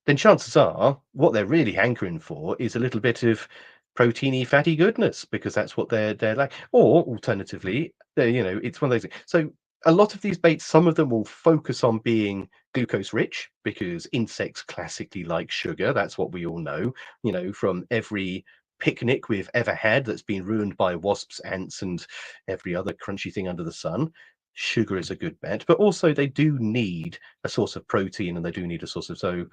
then chances are what they're really hankering for is a little bit of proteiny, fatty goodness, because that's what they're like. Or alternatively, it's one of those. So a lot of these baits, some of them will focus on being glucose rich because insects classically like sugar. That's what we all know, from every picnic we've ever had that's been ruined by wasps, ants, and every other crunchy thing under the sun. Sugar is a good bet, but also they do need a source of protein, and they do need a source of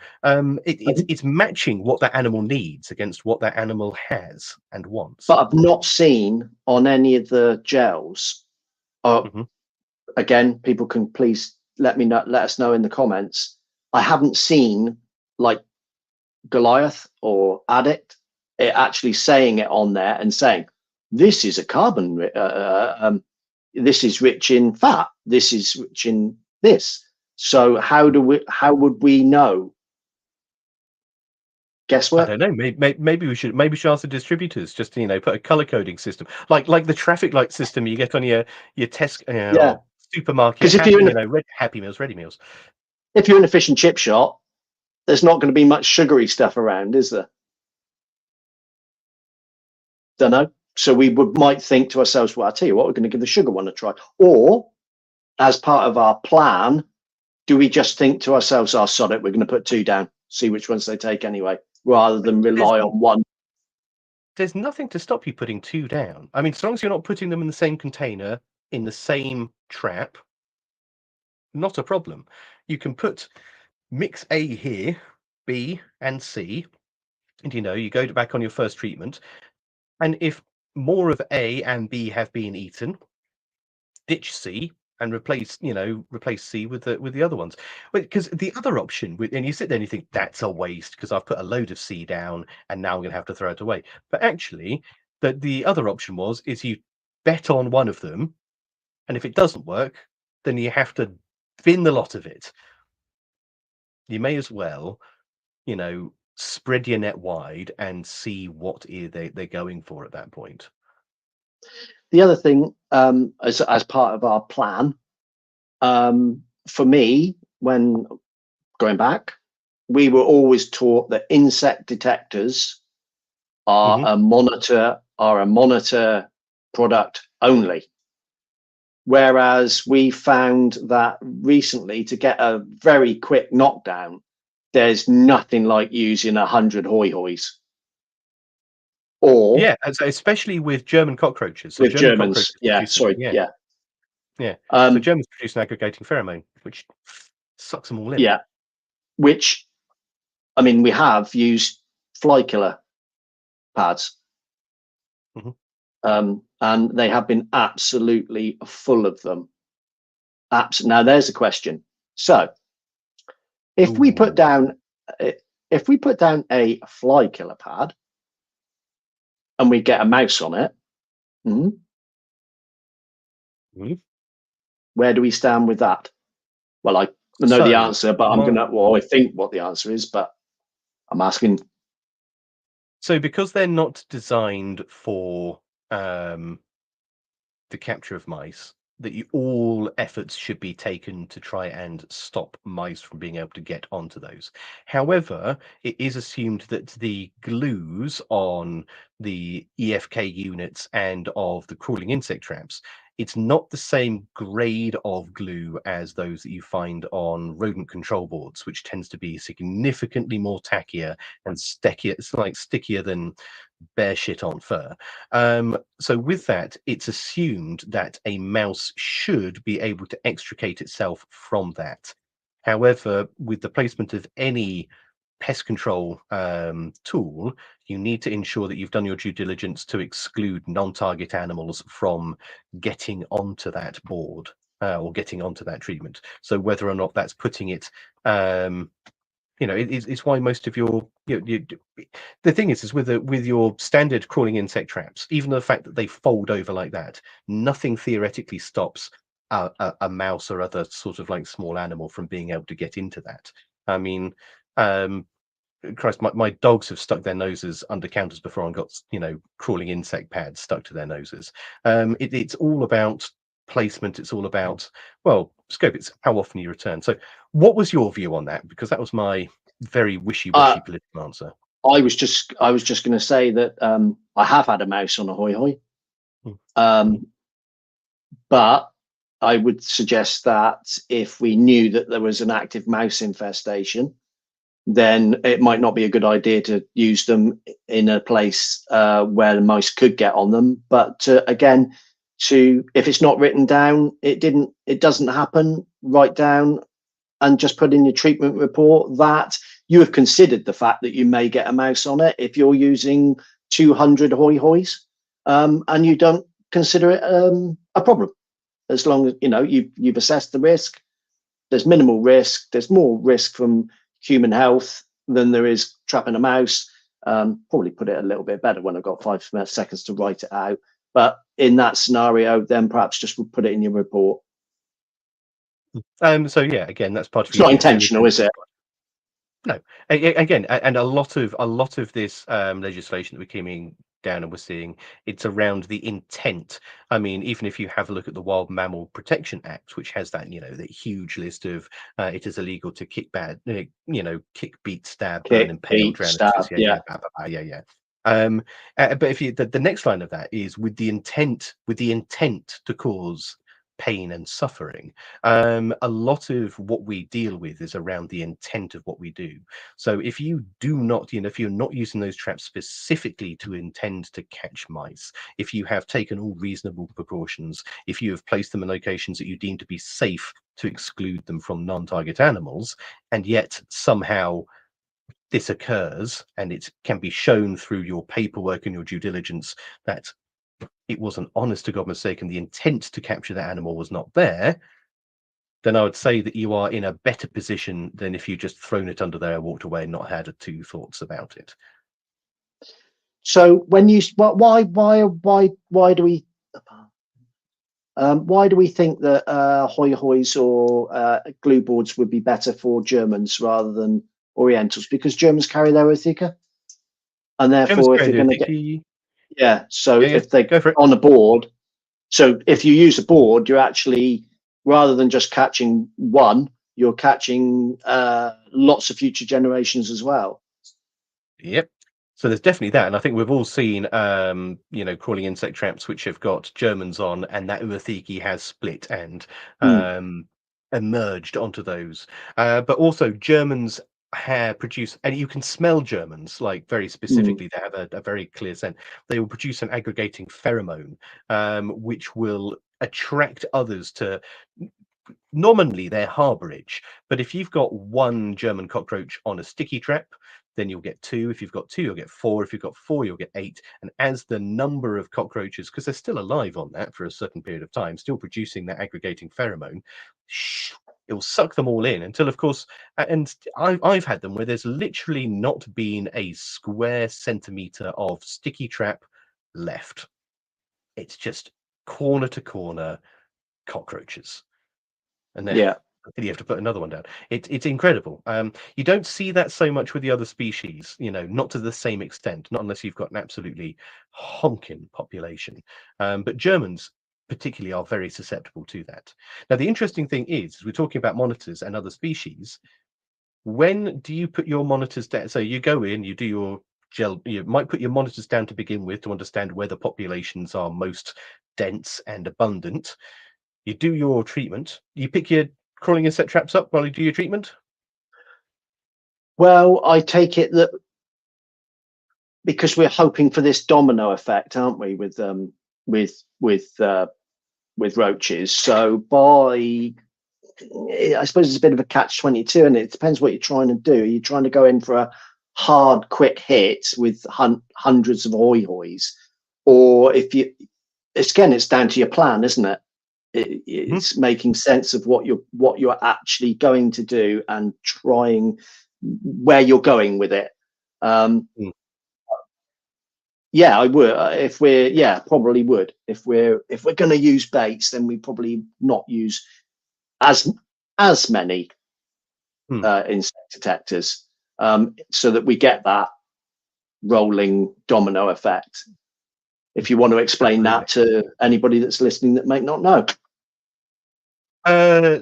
it's matching what that animal needs against what that animal has and wants. But I've not seen on any of the gels. Again, people can please let us know in the comments. I haven't seen like Goliath or Addict it actually saying it on there and saying this is a carbon. This is rich in fat. This is rich in this. So how would we know? Guess what? I don't know. Maybe we should ask the distributors just to put a color coding system like the traffic light system you get on your Tesco supermarket. Because if you're Happy Meals, Ready Meals. If you're in a fish and chip shop, there's not going to be much sugary stuff around, is there? Don't know. So we might think to ourselves, well, I'll tell you what, we're going to give the sugar one a try. Or as part of our plan, do we just think to ourselves, oh, sod it, we're going to put two down, see which ones they take anyway, rather than rely on one? There's nothing to stop you putting two down. I mean, as long as you're not putting them in the same container, in the same trap, not a problem. You can put mix A here, B and C, and you go back on your first treatment. And if more of A and B have been eaten, ditch C and replace C with the other ones. Because the other option, and you sit there and you think that's a waste because I've put a load of C down and now I'm going to have to throw it away. But actually, the other option is you bet on one of them, and if it doesn't work, then you have to bin the lot of it. You may as well, spread your net wide and see what they're going for at that point. The other thing, as part of our plan, for me, when going back, we were always taught that insect detectors are a monitor product only. Whereas we found that recently, to get a very quick knockdown, there's nothing like using 100 hoy-hoys. Or especially with German cockroaches. So with German Germans, cockroaches so Germans produce an aggregating pheromone, which sucks them all in. Yeah, which, I mean, we have used fly killer pads, and they have been absolutely full of them. Now, there's a question. So, if we put down a fly killer pad and we get a mouse on it, where do we stand with that? Well, I know the answer, but I think what the answer is, but I'm asking. So because they're not designed for the capture of mice, all efforts should be taken to try and stop mice from being able to get onto those. However, it is assumed that the glues on the EFK units and of the crawling insect traps, it's not the same grade of glue as those that you find on rodent control boards, which tends to be significantly more tackier and stickier. It's like stickier than bear shit on fur. So with that, it's assumed that a mouse should be able to extricate itself from that. However, with the placement of any pest control tool, you need to ensure that you've done your due diligence to exclude non-target animals from getting onto that board or getting onto that treatment. So whether or not that's putting it it's why most of your the thing is with your standard crawling insect traps, even the fact that they fold over like that, nothing theoretically stops a mouse or other sort of like small animal from being able to get into that. I mean, Christ, my dogs have stuck their noses under counters before and got crawling insect pads stuck to their noses. It's all about placement. It's all about scope. It's how often you return. So what was your view on that? Because that was my very wishy-washy political answer. I was just going to say that I have had a mouse on a hoi hoi, but I would suggest that if we knew that there was an active mouse infestation, then it might not be a good idea to use them in a place where the mice could get on them. But again, if it's not written down, it doesn't happen. Write down and just put in your treatment report that you have considered the fact that you may get a mouse on it if you're using 200 hoi hois, and you don't consider it a problem. As long as you've assessed the risk, there's minimal risk. There's more risk from human health than there is trapping a mouse. Probably put it a little bit better when I've got 5 seconds to write it out. But in that scenario, then perhaps just put it in your report. So yeah, again, that's part of it's not intentional, is it? No. Again, and a lot of this legislation that we're coming down and we're seeing, it's around the intent. I mean, even if you have a look at the Wild Mammal Protection Act, which has that the huge list of it is illegal to kick, kick, beat, stab, burn, impale, drown, yeah. But if you the next line of that is with the intent to cause pain and suffering. A lot of what we deal with is around the intent of what we do. So if you do not, if you're not using those traps specifically to intend to catch mice, if you have taken all reasonable precautions, if you have placed them in locations that you deem to be safe to exclude them from non-target animals, and yet somehow this occurs and it can be shown through your paperwork and your due diligence that it wasn't honest to God mistake and the intent to capture that animal was not there, then I would say that you are in a better position than if you just thrown it under there and walked away and not had two thoughts about it. So when you why do we think that hoi hois or glue boards would be better for Germans rather than Orientals? Because Germans carry their Othika, and therefore if you're going to get if they go on a board, so if you use a board, you're actually, rather than just catching one, you're catching lots of future generations as well. Yep. So there's definitely that, and I think we've all seen, crawling insect traps which have got Germans on, and that Uathiki has split and emerged onto those. But also Germans produce, and you can smell Germans like very specifically. They have a very clear scent. They will produce an aggregating pheromone, which will attract others to. Nominally, they're harborage, but if you've got one German cockroach on a sticky trap, then you'll get 2. If you've got 2, you'll get 4. If you've got 4, you'll get 8. And as the number of cockroaches, because they're still alive on that for a certain period of time, still producing that aggregating pheromone, it will suck them all in until, of course, and I've had them where there's literally not been a square centimetre of sticky trap left. It's just corner to corner cockroaches. And then you have to put another one down. It's incredible. You don't see that so much with the other species, not to the same extent, not unless you've got an absolutely honking population. But Germans, particularly are very susceptible to that. Now, the interesting thing is we're talking about monitors and other species. When do you put your monitors down? So you go in, you do your gel, you might put your monitors down to begin with to understand where the populations are most dense and abundant. You do your treatment, you pick your crawling insect traps up while you do your treatment. Well, I take it that because we're hoping for this domino effect, aren't we, with roaches? So I suppose it's a bit of a catch-22, and it depends what you're trying to do. Are you trying to go in for a hard, quick hit with hundreds of hoy-hoys, or it's down to your plan, isn't it? It's making sense of what you're actually going to do and trying where you're going with it. Yeah, I would. Probably would. If we're going to use baits, then we probably not use as many insect detectors, so that we get that rolling domino effect. If you want to explain that to anybody that's listening that might not know.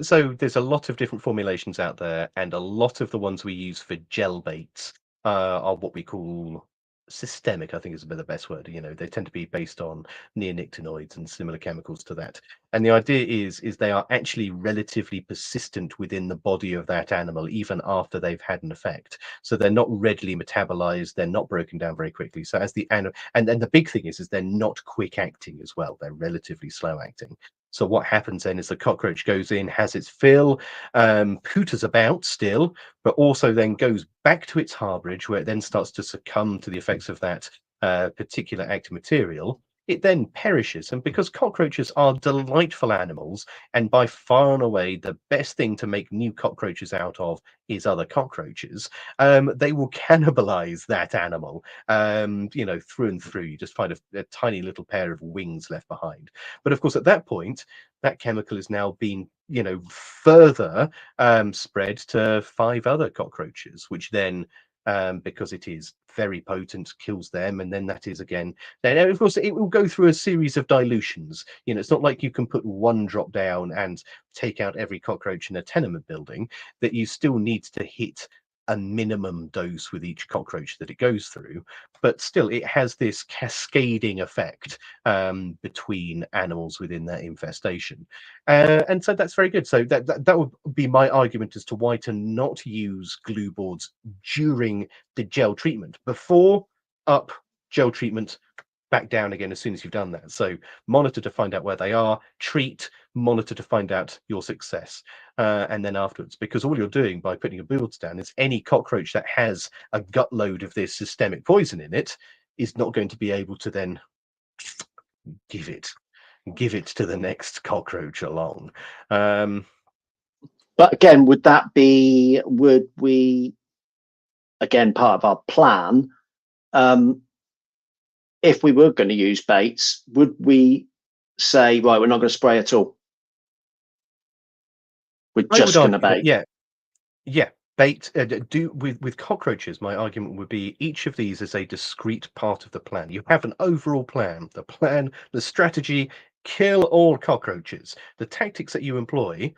So there's a lot of different formulations out there, and a lot of the ones we use for gel baits are what we call systemic, I think is the best word. They tend to be based on neonicotinoids and similar chemicals to that. And the idea is they are actually relatively persistent within the body of that animal, even after they've had an effect. So they're not readily metabolized, they're not broken down very quickly. So as the animal, and then the big thing is they're not quick acting as well. They're relatively slow acting. So what happens then is the cockroach goes in, has its fill, pooters about still, but also then goes back to its harborage, where it then starts to succumb to the effects of that particular active material. It then perishes. And because cockroaches are delightful animals, and by far and away the best thing to make new cockroaches out of is other cockroaches, they will cannibalize that animal, through and through. You just find a tiny little pair of wings left behind. But of course, at that point, that chemical is now being, further spread to 5 other cockroaches, which then, because it is very potent, kills them. And then that is again, then of course it will go through a series of dilutions. It's not like you can put one drop down and take out every cockroach in a tenement building, that you still need to hit a minimum dose with each cockroach that it goes through. But still, it has this cascading effect between animals within that infestation. And so that's very good. So that would be my argument as to why to not use glue boards during the gel treatment. Before, up, gel treatment, back down again as soon as you've done that. So monitor to find out where they are, treat, monitor to find out your success, and then afterwards, because all you're doing by putting your boards down is any cockroach that has a gut load of this systemic poison in it is not going to be able to then give it to the next cockroach along. But again, would we, again, part of our plan, if we were going to use baits, would we say, right, we're not going to spray at all? We're just going to bait. Yeah. Bait do with cockroaches. My argument would be each of these is a discrete part of the plan. You have an overall plan. The strategy: kill all cockroaches. The tactics that you employ: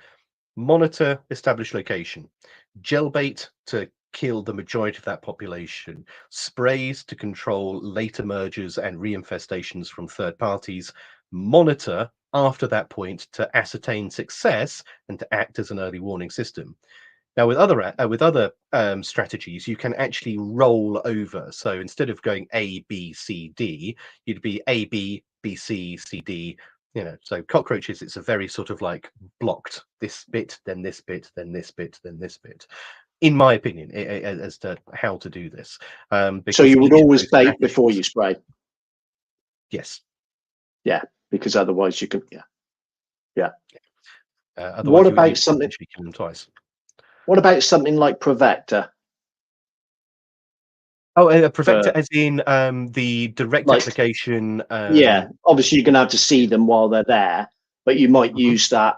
monitor, establish location; gel bait to kill the majority of that population; sprays to control later mergers and reinfestations from third parties; monitor after that point to ascertain success and to act as an early warning system. Now, with other strategies, you can actually roll over. So instead of going A, B, C, D, you'd be A, B, B, C, C, D. So cockroaches, it's a very sort of like blocked, this bit, then this bit, then this bit, then this bit. In my opinion, as to how to do this. So you would always bait before you spray? Yes. Yeah, because otherwise you can. Yeah. Otherwise, what about something? Kill them twice. What about something like Prevector? Oh, a Prevector as in the direct application. Yeah, obviously you're going to have to see them while they're there, but you might use that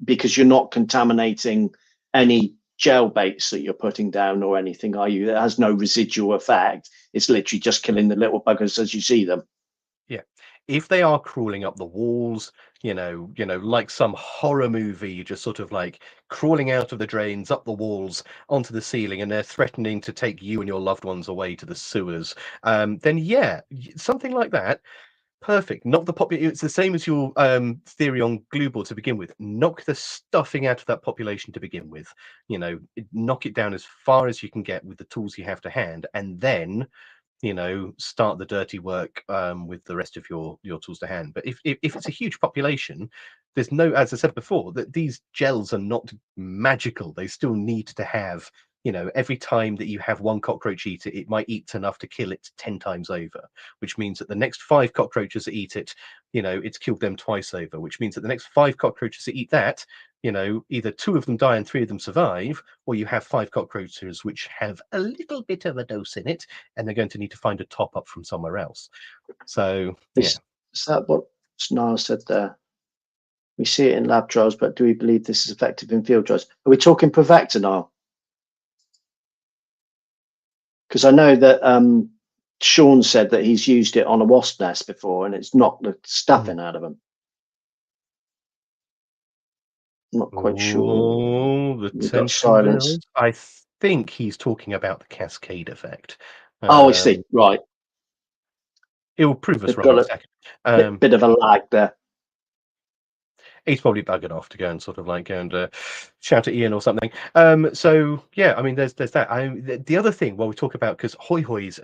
because you're not contaminating any gel baits that you're putting down or anything, are you? It has no residual effect. It's literally just killing the little buggers as you see them. Yeah, if they are crawling up the walls, like some horror movie, just sort of like crawling out of the drains, up the walls, onto the ceiling, and they're threatening to take you and your loved ones away to the sewers, then yeah, something like that. Perfect. Knock the It's the same as your theory on glue ball to begin with. Knock the stuffing out of that population to begin with. Knock it down as far as you can get with the tools you have to hand, and then start the dirty work with the rest of your tools to hand. But if it's a huge population, there's no, as I said before, that these gels are not magical. They still need to have, every time that you have one cockroach eat it, it might eat enough to kill it 10 times over, which means that the next 5 cockroaches that eat it, it's killed them twice over, which means that the next 5 cockroaches that eat that, either 2 of them die and 3 of them survive, or you have 5 cockroaches which have a little bit of a dose in it, and they're going to need to find a top up from somewhere else. So, yeah. Is that what Niall said there? We see it in lab trials, but do we believe this is effective in field trials? Are we talking Perfector, Niall? Because I know that Sean said that he's used it on a wasp nest before, and it's knocked the stuffing out of them. I'm not quite sure. Oh, the We've got tension silence. builds. I think he's talking about the cascade effect. I see. Right. It will prove us They've wrong in got a second. bit of a lag there. He's probably buggered off to go and sort of like go and shout at Ian or something. So yeah, I mean, there's that. The other thing, we talk about, because hoy hoys,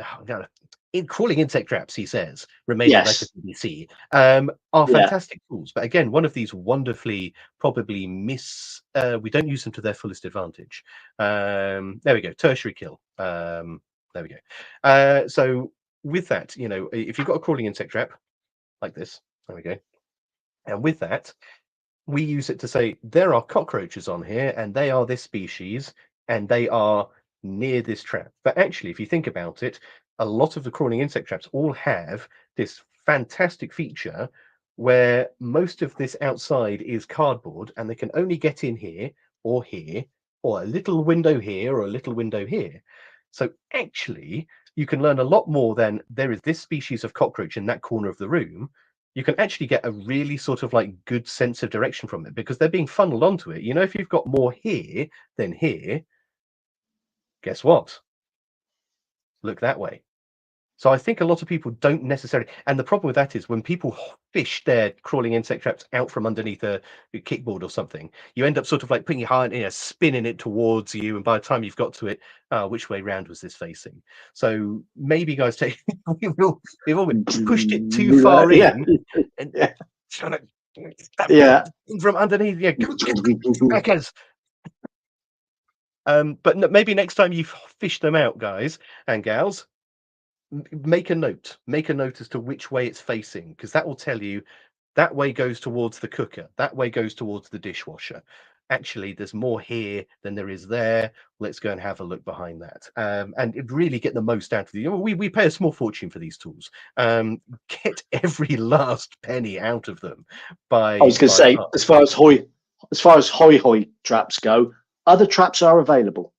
crawling insect traps, he says, remaining like a BBC, are fantastic tools. But again, one of these wonderfully probably we don't use them to their fullest advantage. There we go, tertiary kill. There we go. So with that, if you've got a crawling insect trap like this, there we go, and with that, we use it to say there are cockroaches on here, and they are this species, and they are near this trap. But actually, if you think about it, a lot of the crawling insect traps all have this fantastic feature where most of this outside is cardboard, and they can only get in here, or a little window here, or a little window here. So actually, you can learn a lot more than there is this species of cockroach in that corner of the room. You can actually get a really sort of like good sense of direction from it, because they're being funneled onto it. If you've got more here than here, guess what? Look that way. So I think a lot of people don't necessarily, and the problem with that is when people fish their crawling insect traps out from underneath a kickboard or something, you end up sort of like putting your hand in, spinning it towards you, and by the time you've got to it, which way round was this facing? So maybe, guys, we've all pushed it too far in, and trying to from underneath. Crackers. But maybe next time you fish them out, guys and gals, make a note as to which way it's facing, because that will tell you that way goes towards the cooker, that way goes towards the dishwasher. Actually, there's more here than there is there. Let's go and have a look behind that, and really get the most out of the. We pay a small fortune for these tools. Get every last penny out of them. I was going to say, as far as hoy traps go, other traps are available.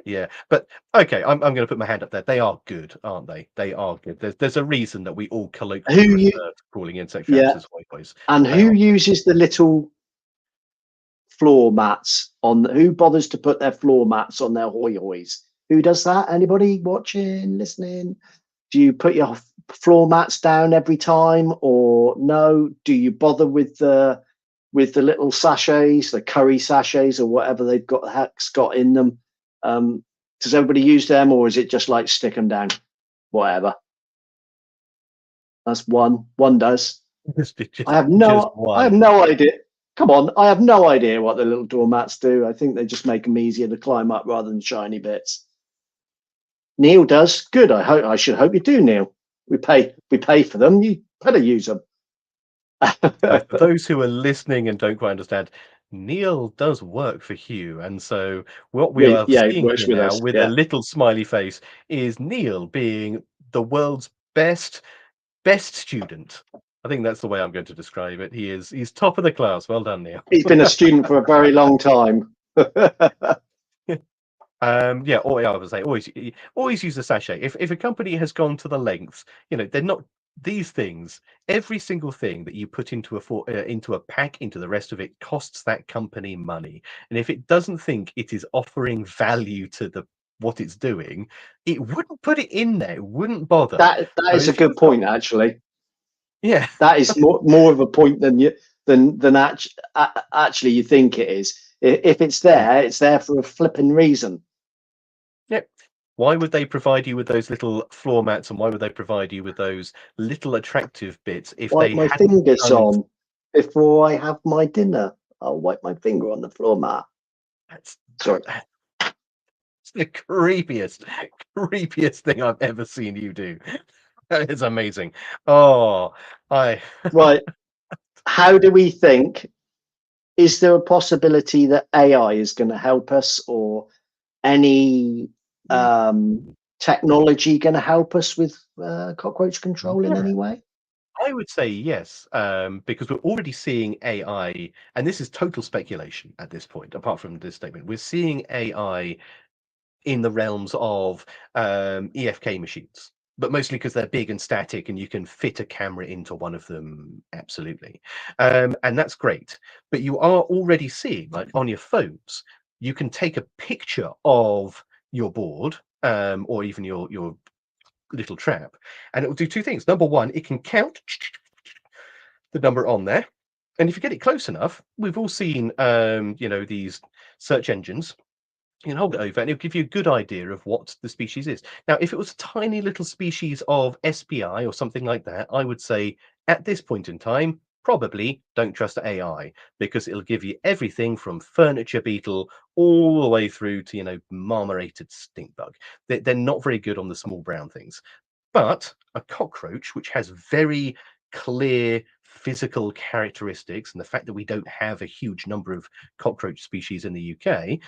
Yeah, but okay, I'm going to put my hand up there. They are good, aren't they? They are good. There's a reason that we all colloquially refer to crawling insect traps as hoy hoys. And who uses the little floor mats on? Who bothers to put their floor mats on their hoy hoys? Who does that? Anybody watching, listening? Do you put your floor mats down every time, or no? Do you bother with the little sachets, the curry sachets, or whatever they've got in them? Does everybody use them, or is it just like stick them down? Whatever. That's one. One does. I have no idea. Come on, I have no idea what the little doormats do. I think they just make them easier to climb up rather than shiny bits. Neil does. Good. I should hope you do, Neil. We pay for them. You better use them. For those who are listening and don't quite understand, Neil does work for Hugh, and so what we are seeing here now with a little smiley face is Neil being the world's best student. I think that's the way I'm going to describe it. He's top of the class. Well done, Neil. He's been a student for a very long time. I would say always use a sachet. If a company has gone to the lengths, they're not these things, every single thing that you put into into a pack, into the rest of it, costs that company money. And if it doesn't think it is offering value to the what it's doing, it wouldn't put it in there. It wouldn't bother. That So is a if good you've got, point, actually. yeah, That is more of a point than actually you think it is. If it's there for a flipping reason. yeah. Why would they provide you with those little floor mats, and why would they provide you with those little attractive bits if Wipe they my hadn't fingers done on before I have my dinner. I'll wipe my finger on the floor mat. that's Sorry. It's the creepiest thing I've ever seen you do. That is amazing. Oh, I Right. How do we think? Is there a possibility that AI is going to help us, or any technology going to help us with cockroach control in yeah, any way? I would say yes, because we're already seeing AI, and this is total speculation at this point, apart from this statement. We're seeing AI in the realms of EFK machines, but mostly because they're big and static and you can fit a camera into one of them. Absolutely. And that's great. But you are already seeing, like on your phones, you can take a picture of your board, or even your little trap, and it will do two things. Number one, it can count the number on there. And if you get it close enough, we've all seen, these search engines. You can hold it over and it'll give you a good idea of what the species is. Now, if it was a tiny little species of SPI or something like that, I would say at this point in time, probably don't trust AI, because it'll give you everything from furniture beetle all the way through to, marmorated stink bug. They're not very good on the small brown things. But a cockroach, which has very clear physical characteristics, and the fact that we don't have a huge number of cockroach species in the UK,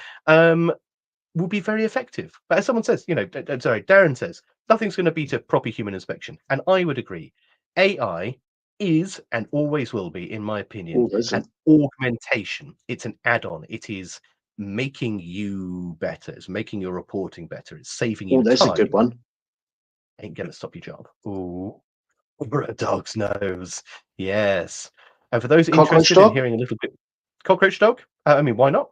will be very effective. But as someone says, sorry, Darren says, nothing's going to beat a proper human inspection. And I would agree. AI is and always will be, in my opinion, Oh, there's an augmentation. It's an add-on. It is making you better. It's making your reporting better. It's saving you there's a good time. one. Ain't gonna stop your job. Ooh, over a dog's nose. Yes. And for those Cockroach interested in dog? hearing a little bit, cockroach dog. I mean, why not?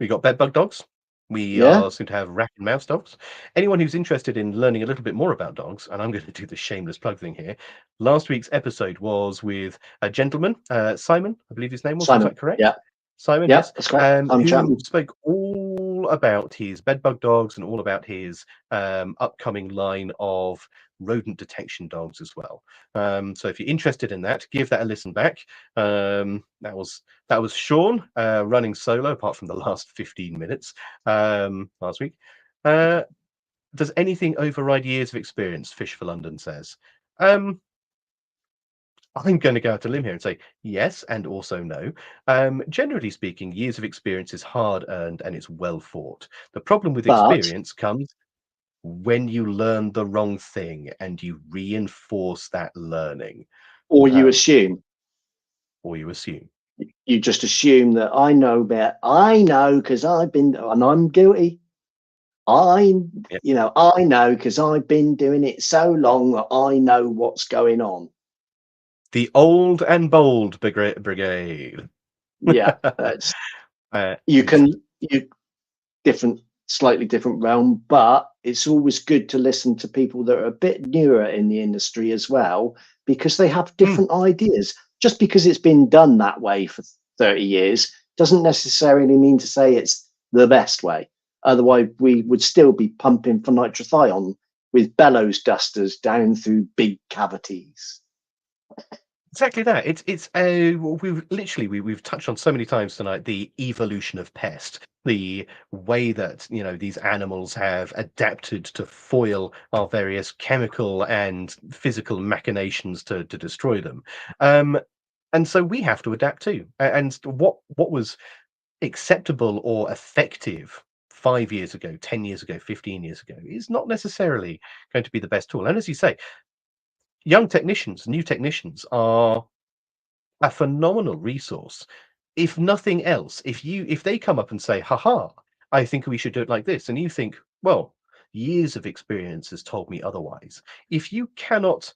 We got bedbug dogs. We Yeah. are soon to have rat and mouse dogs. Anyone who's interested in learning a little bit more about dogs, and I'm going to do the shameless plug thing here. Last week's episode was with a gentleman, Simon, I believe his name was. Was Simon. that correct? Yeah. Simon, Yeah, yes, that's correct. I'm who Chapman. spoke all about his bedbug dogs and all about his upcoming line of rodent detection dogs as well. So if you're interested in that, give that a listen back. That was Sean running solo, apart from the last 15 minutes last week. Does anything override years of experience? Fish for London says. I'm going to go out to limb here and say yes, and also no. Generally speaking, years of experience is hard earned and it's well fought. The problem with But, experience comes when you learn the wrong thing and you reinforce that learning, or you um, assume, or you assume. you just assume that I know better. I know because I've been, and I'm guilty. I, Yeah. I know because I've been doing it so long that I know what's going on. The old and bold brigade. Yeah, that's uh, you different, slightly different realm, but it's always good to listen to people that are a bit newer in the industry as well, because they have mm, different ideas. Just because it's been done that way for 30 years doesn't necessarily mean to say it's the best way. Otherwise, we would still be pumping for nitrothion with bellows dusters down through big cavities. Exactly that. It's we've touched on so many times tonight the evolution of pest, the way that these animals have adapted to foil our various chemical and physical machinations to destroy them, and so we have to adapt too. And what was acceptable or effective 5 years ago, 10 years ago, 15 years ago is not necessarily going to be the best tool. And as you say, young technicians, new technicians are a phenomenal resource. If nothing else, if they come up and say, haha, I think we should do it like this, and you think, well, years of experience has told me otherwise. If you cannot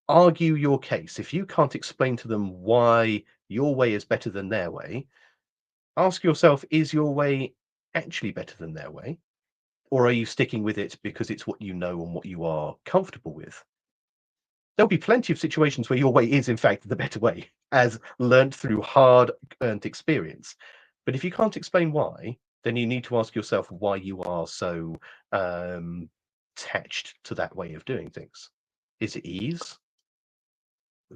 argue your case. If you can't explain to them why your way is better than their way, ask yourself, is your way actually better than their way? Or are you sticking with it because it's what you know and what you are comfortable with? There'll be plenty of situations where your way is, in fact, the better way, as learnt through hard-earned experience. But if you can't explain why, then you need to ask yourself why you are so attached to that way of doing things. Is it ease?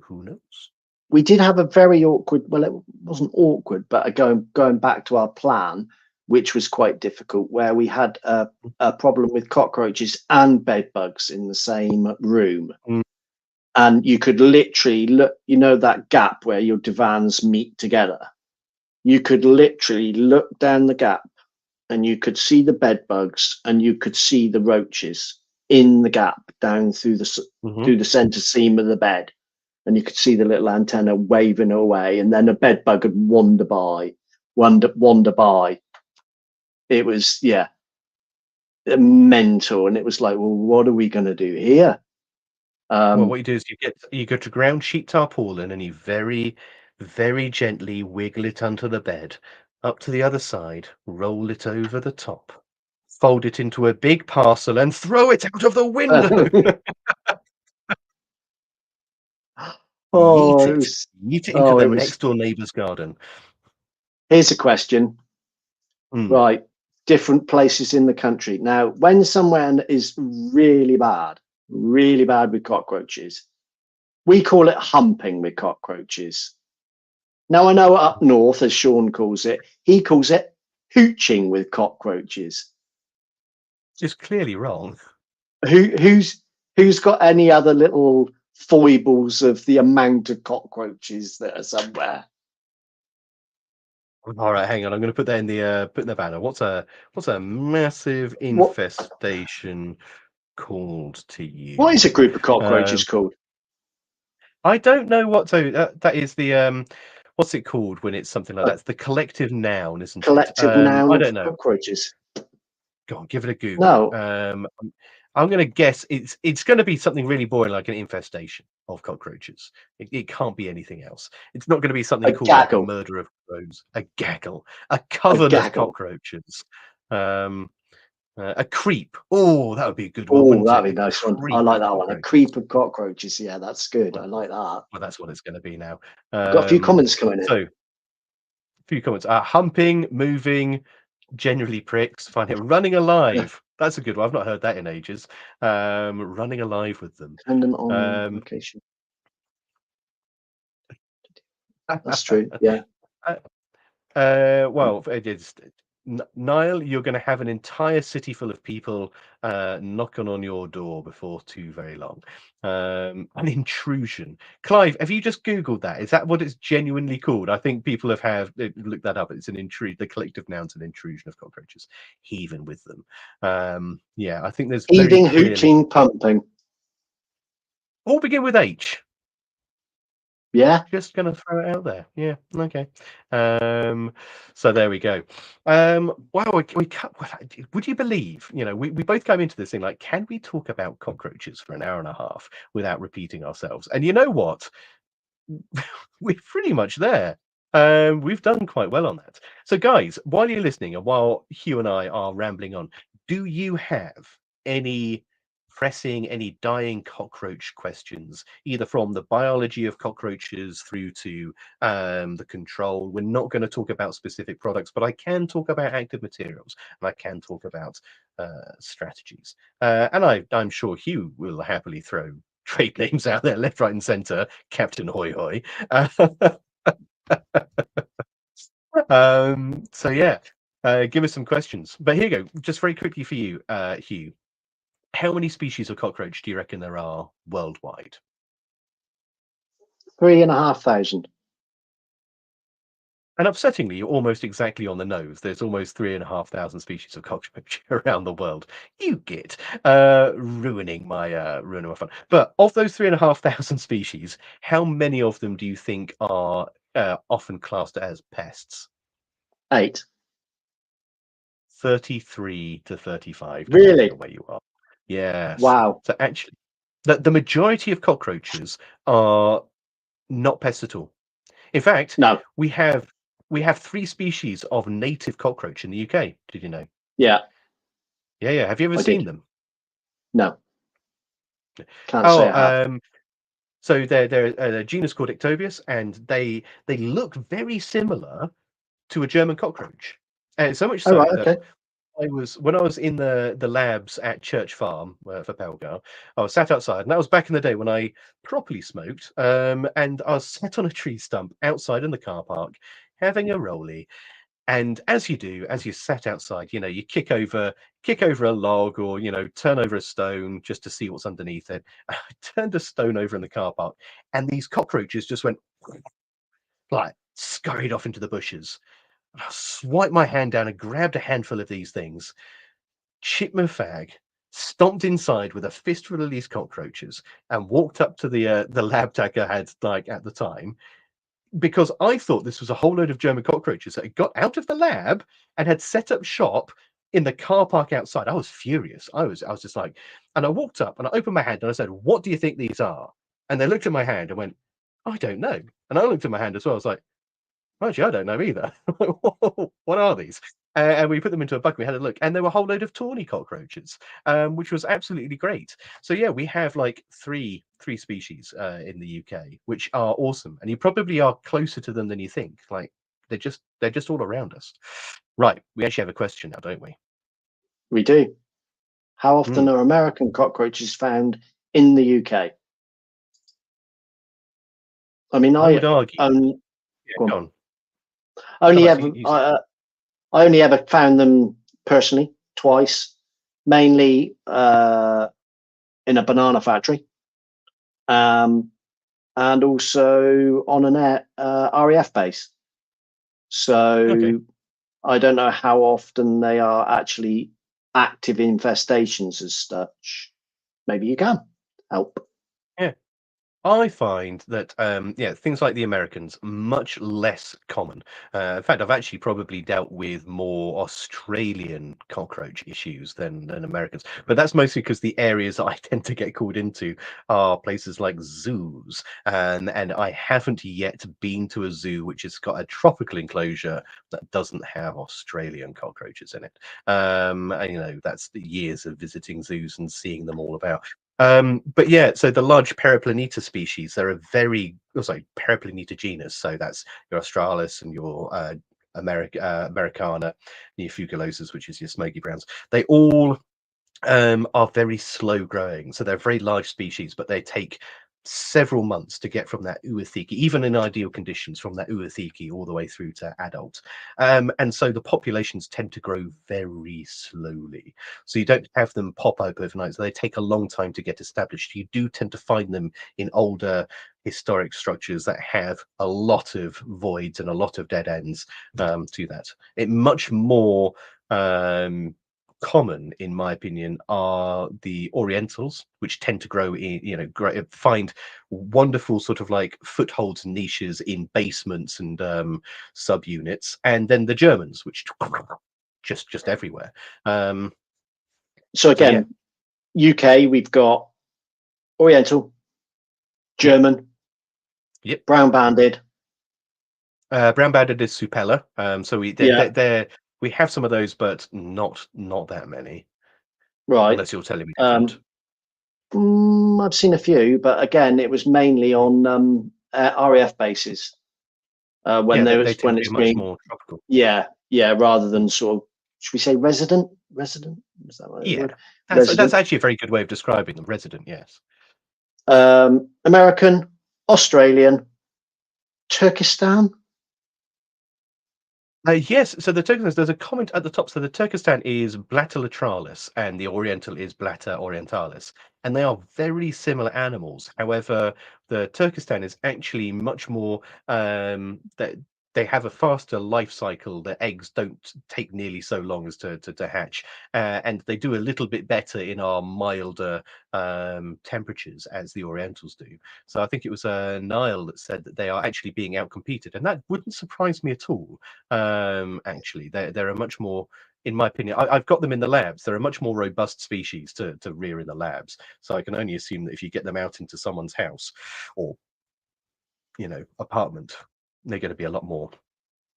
Who knows? We did have a very awkward, well, it wasn't awkward, but going back to our plan, which was quite difficult, where we had a problem with cockroaches and bed bugs in the same room. Mm. And you could literally look, you know, that gap where your divans meet together. You could literally look down the gap and you could see the bed bugs and you could see the roaches in the gap down through the center seam of the bed. And you could see the little antenna waving away, and then a bed bug would wander by. It was, yeah, mental. And it was like, well, what are we going to do here? Well, what you do is you go to ground sheet tarpaulin and you very, very gently wiggle it under the bed, up to the other side, roll it over the top, fold it into a big parcel and throw it out of the window. Oh, Yeet it it. was, Yeet it into the it was. next door neighbour's garden. Here's a question. Mm. Right, different places in the country. Now, when somewhere is really bad with cockroaches, we call it humping with cockroaches. Now, I know up north, as Sean calls it, he calls it hooching with cockroaches. It's clearly wrong. Who's got any other little foibles of the amount of cockroaches that are somewhere? All right, hang on. I'm going to put that in the banner. What's a massive infestation called to you? What is a group of cockroaches called? I don't know what. So that is the what's it called when it's something like that? It's the collective noun, isn't Collective it? noun I of don't know. cockroaches. Go on, give it a Google. No. I'm going to guess it's going to be something really boring, like an infestation of cockroaches. It can't be anything else. It's not going to be something A called like a gaggle. murder of crows, a gaggle, a coven of gaggle. cockroaches, a creep. Oh, that would be a good one, Oh, wouldn't that'd it? be a nice one. Creep I like of that one. A cockroaches. creep of cockroaches. Yeah, that's good. I like that. Well, that's what it's going to be now. I've got a few comments coming in. So, a few comments. Humping, moving, generally pricks. Find it running alive. That's a good one. I've not heard that in ages. Running alive with them. Dependent on location. That's true. Yeah. Well, it is. Niall, you're going to have an entire city full of people knocking on your door before too very long. An intrusion. Clive, have you just Googled that? Is that what it's genuinely called? I think people have looked that up. It's an intrusion. The collective noun's an intrusion of cockroaches, heaving with them. Yeah, I think there's Heaving, very clearly hooting, pumping. all begin with H. Yeah. Just gonna throw it out there. Yeah. Okay. So there we go. Wow. We cut. Would you believe? You know, we both came into this thing like, can we talk about cockroaches for an hour and a half without repeating ourselves? And you know what? We're pretty much there. We've done quite well on that. So, guys, while you're listening and while Hugh and I are rambling on, do you have any pressing, any dying cockroach questions, either from the biology of cockroaches through to the control? We're not going to talk about specific products, but I can talk about active materials and I can talk about strategies. And I'm sure Hugh will happily throw trade names out there left, right, and centre. Captain Hoy Hoy. So yeah, give us some questions. But here you go. Just very quickly for you, Hugh. How many species of cockroach do you reckon there are worldwide? 3,500. And upsettingly, you're almost exactly on the nose. There's almost 3,500 species of cockroach around the world. You git, ruining my fun. But of those 3,500 species, how many of them do you think are often classed as pests? 8. 33 to 35, Really? depending on where you are. Yes. Wow. So actually, The majority of cockroaches are not pests at all. In fact, No. we have 3 species of native cockroach in the UK. Did you know? Yeah, Yeah, yeah. Have you ever I seen did. them? No, can't say Oh, I have. so they're a genus called Ectobius, and they look very similar to a German cockroach. And so much Oh, so right, that okay. when I was in the labs at Church Farm for Pelgar, I was sat outside, and that was back in the day when I properly smoked. And I was sat on a tree stump outside in the car park, having a rollie. And as you do, as you sat outside, you kick over a log, or turn over a stone just to see what's underneath it. I turned a stone over in the car park, and these cockroaches just went like scurried off into the bushes. I swiped my hand down and grabbed a handful of these things, chipped my fag, stomped inside with a fistful of these cockroaches, and walked up to the lab tech I had like at the time, because I thought this was a whole load of German cockroaches that had got out of the lab and had set up shop in the car park outside. I was furious. I was just like, and I walked up and I opened my hand and I said, "What do you think these are?" And they looked at my hand and went, "I don't know." And I looked at my hand as well. I was like, "Actually, I don't know either." What are these? And we put them into a bucket. We had a look, and there were a whole load of tawny cockroaches, which was absolutely great. So yeah, we have like three species in the UK, which are awesome, and you probably are closer to them than you think. Like they're just all around us. Right, we actually have a question now, don't we? We do. How often Hmm. are American cockroaches found in the UK? I mean, I would I argue. only Yeah, go go on. on. No, Only that's ever you say. I only ever found them personally twice, mainly in a banana factory, um, and also on an RAF base. Okay. So I don't know how often they are actually active infestations as such. Maybe you can help. Yeah. I find that yeah, things like the Americans much less common. In fact, I've actually probably dealt with more Australian cockroach issues than Americans, but that's mostly because the areas that I tend to get called into are places like zoos, and I haven't yet been to a zoo which has got a tropical enclosure that doesn't have Australian cockroaches in it. And, that's the years of visiting zoos and seeing them all about. But yeah, so the large Periplaneta species, they're a very, oh, sorry, Periplaneta genus. So that's your Australis and your Americana, your Fugulosas, which is your smoky browns. They all are very slow growing. So they're very large species, but they take several months to get from that oothiki, even in ideal conditions, from that oothiki all the way through to adult. And so the populations tend to grow very slowly. So you don't have them pop up overnight. So they take a long time to get established. You do tend to find them in older historic structures that have a lot of voids and a lot of dead ends to that. It much more common, in my opinion, are the Orientals, which tend to grow in, find wonderful sort of like footholds and niches in basements and subunits, and then the Germans, which just everywhere. Um, So so yeah, again, UK, we've got Oriental, yep, German, yep. brown banded. Brown banded is Supella. So Yeah, we have some of those, but not that many, right. unless you're telling me different. Um, I've seen a few, but again, it was mainly on RAF bases when Yeah, there they was tend when to be it's much been more tropical. yeah, rather than sort of, should we say resident? Is that right? The Yeah, word that's resident? actually a very good way of describing them. Resident, yes. American, Australian, Turkestan. Yes, so the Turkestan, there's a comment at the top. So the Turkestan is Blatta latralis and the Oriental is Blatta orientalis. And they are very similar animals. However, the Turkestan is actually much more that they have a faster life cycle. The eggs don't take nearly so long as to hatch. And they do a little bit better in our milder temperatures as the Orientals do. So I think it was Niall that said that they are actually being outcompeted, and that wouldn't surprise me at all. Actually, they're a much more in my opinion, I've got them in the labs. They're a much more robust species to rear in the labs. So I can only assume that if you get them out into someone's house or, apartment, they're going to be a lot more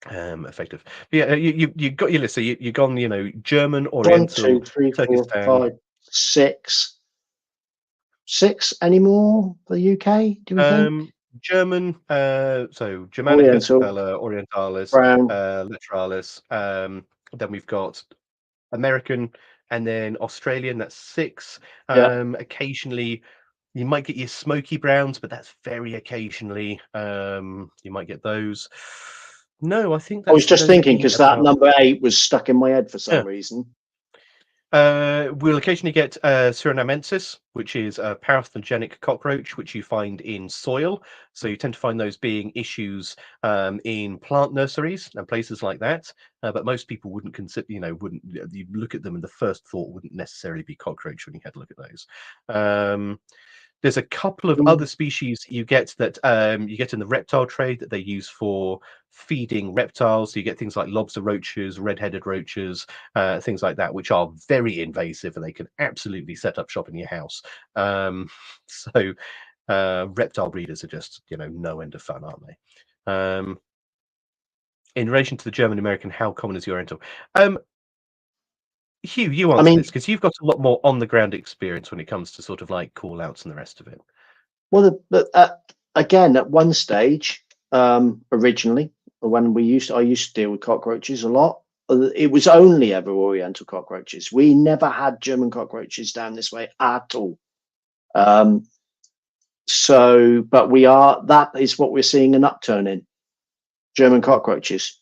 effective. But yeah, you got your list. So you've gone, German, 1, 2, Oriental, 3, 4, Turkestan. 5, 6. 6 anymore for the UK? Do we think? German, so Germanicus, Oriental, Orientalis, brown. Literalis. Then we've got American, and then Australian. That's 6. Yeah. Occasionally, you might get your smoky browns, but that's very occasionally. You might get those. No, I think I was that's just those are thinking the because that about. number 8 was stuck in my head for Yeah. some reason. We'll occasionally get Surinamensis, which is a parthenogenetic cockroach, which you find in soil. So you tend to find those being issues in plant nurseries and places like that. But most people wouldn't consider, you look at them and the first thought wouldn't necessarily be cockroach when you had a look at those. There's a couple of other species you get that you get in the reptile trade that they use for feeding reptiles. So you get things like lobster roaches, red-headed roaches, things like that, which are very invasive and they can absolutely set up shop in your house. So reptile breeders are just, no end of fun, aren't they? In relation to the German American, how common is the Oriental? Hugh, you I answer mean, this because you've got a lot more on the ground experience when it comes to sort of like call outs and the rest of it. well, again, at one stage, originally, when I used to deal with cockroaches a lot. It was only ever Oriental cockroaches. We never had German cockroaches down this way at all. But that is what we're seeing an upturn in German cockroaches.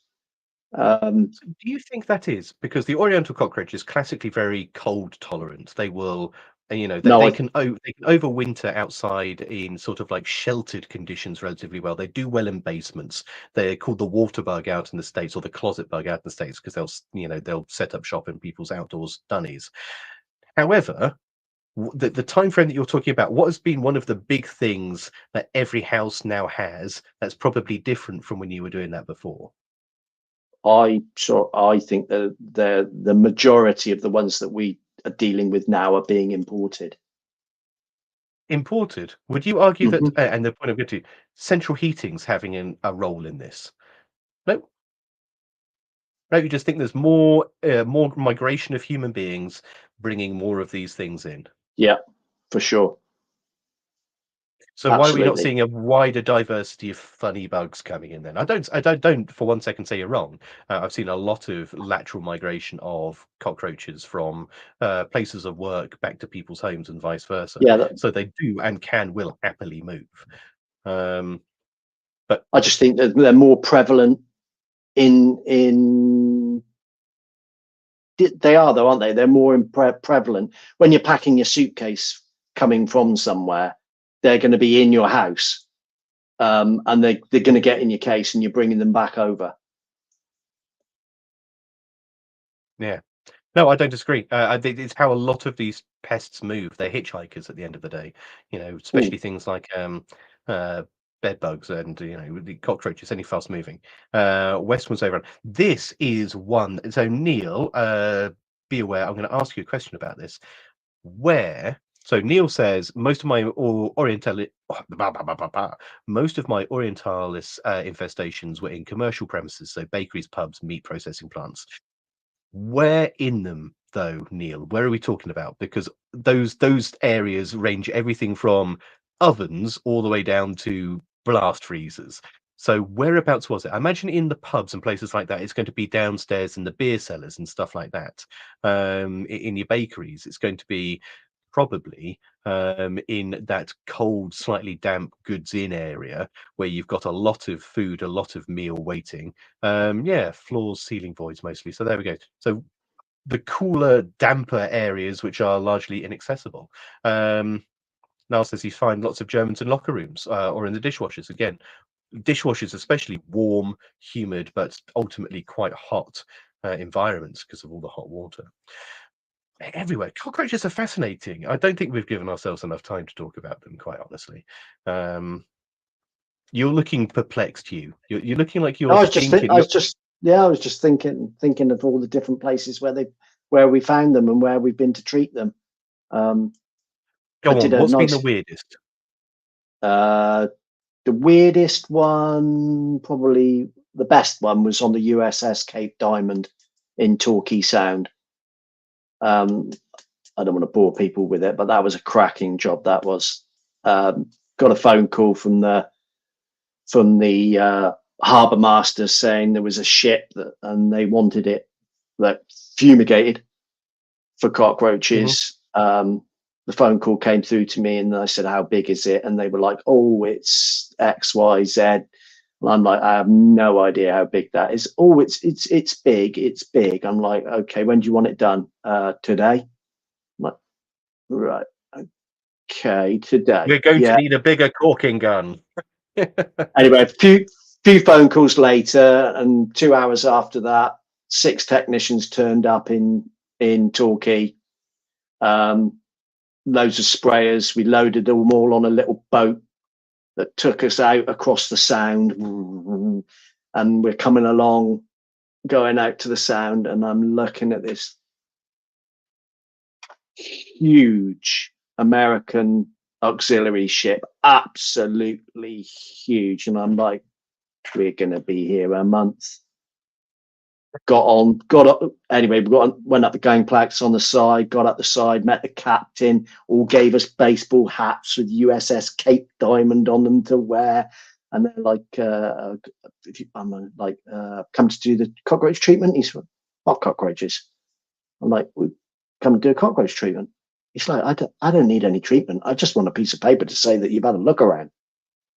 Do you think that is because the Oriental cockroach is classically very cold tolerant? They will, they can overwinter outside in sort of like sheltered conditions relatively well. They do well in basements. They're called the water bug out in the States or the closet bug out in the States because they'll set up shop in people's outdoors dunnies. However, the time frame that you're talking about, what has been one of the big things that every house now has that's probably different from when you were doing that before? I think that the majority of the ones that we are dealing with now are being imported. Imported? Would you argue that, Mhm. and the point I'm getting to, central heating's having a role in this? No? No, you just think there's more migration of human beings bringing more of these things in. Yeah, for sure. So why are we not Absolutely. seeing a wider diversity of funny bugs coming in then? I don't for one second say you're wrong. I've seen a lot of lateral migration of cockroaches from places of work back to people's homes and vice versa. Yeah, So they do and will happily move. But I just think that they're more prevalent in they are though, aren't they? They're more prevalent when you're packing your suitcase coming from somewhere. They're going to be in your house, and they're going to get in your case, and you're bringing them back over. yeah, no, I don't disagree. I think it's how a lot of these pests move. They're hitchhikers at the end of the day. Especially things like bed bugs and the cockroaches, any fast moving. Westwards over. This is one. So Neil, be aware. I'm going to ask you a question about this. So Neil says most of my Orientalis infestations were in commercial premises, so bakeries, pubs, meat processing plants. Where in them, though, Neil? Where are we talking about? Because those areas range everything from ovens all the way down to blast freezers. So whereabouts was it? I imagine in the pubs and places like that, it's going to be downstairs in the beer cellars and stuff like that. In your bakeries, it's going to be probably in that cold, slightly damp goods in area where you've got a lot of food, a lot of meal waiting. Floors, ceiling voids mostly. So there we go. So the cooler, damper areas which are largely inaccessible. Niall says you find lots of Germans in locker rooms or in the dishwashers. Again, dishwashers, especially warm, humid, but ultimately quite hot environments because of all the hot water. Everywhere. Cockroaches are fascinating. I don't think we've given ourselves enough time to talk about them, quite honestly. You're looking perplexed, Hugh. You're looking like you're I was thinking. just I was just thinking of all the different places where we found them and where we've been to treat them. I Go did on. a What's been the nice. weirdest? The weirdest one, probably the best one, was on the USS Cape Diamond in Torquay Sound. I don't want to bore people with it, but that was a cracking job. That was. Got a phone call from the harbour master saying there was a ship and they wanted it fumigated for cockroaches. The phone call came through to me and I said, how big is it? And they were like, oh, it's XYZ. And I'm like, I have no idea how big that is. Oh, it's big. It's big. I'm like, okay, when do you want it done? Today. I'm like, right. Okay, today. We're going to Yeah. need a bigger corking gun. Anyway, a few phone calls later, and 2 hours after that, 6 technicians turned up in Torquay. Loads of sprayers. We loaded them all on a little boat that took us out across the sound, and we're coming along, going out to the sound, and I'm looking at this huge American auxiliary ship, absolutely huge, and I'm like, we're going to be here a month. Got up. Anyway, went up the gangplanks on the side, got up the side, met the captain, all gave us baseball hats with USS Cape Diamond on them to wear. And they're like, I'm like, come to do the cockroach treatment. He's like, what cockroaches? I'm like, we come and do a cockroach treatment. He's like, I don't need any treatment. I just want a piece of paper to say that you've had a look around.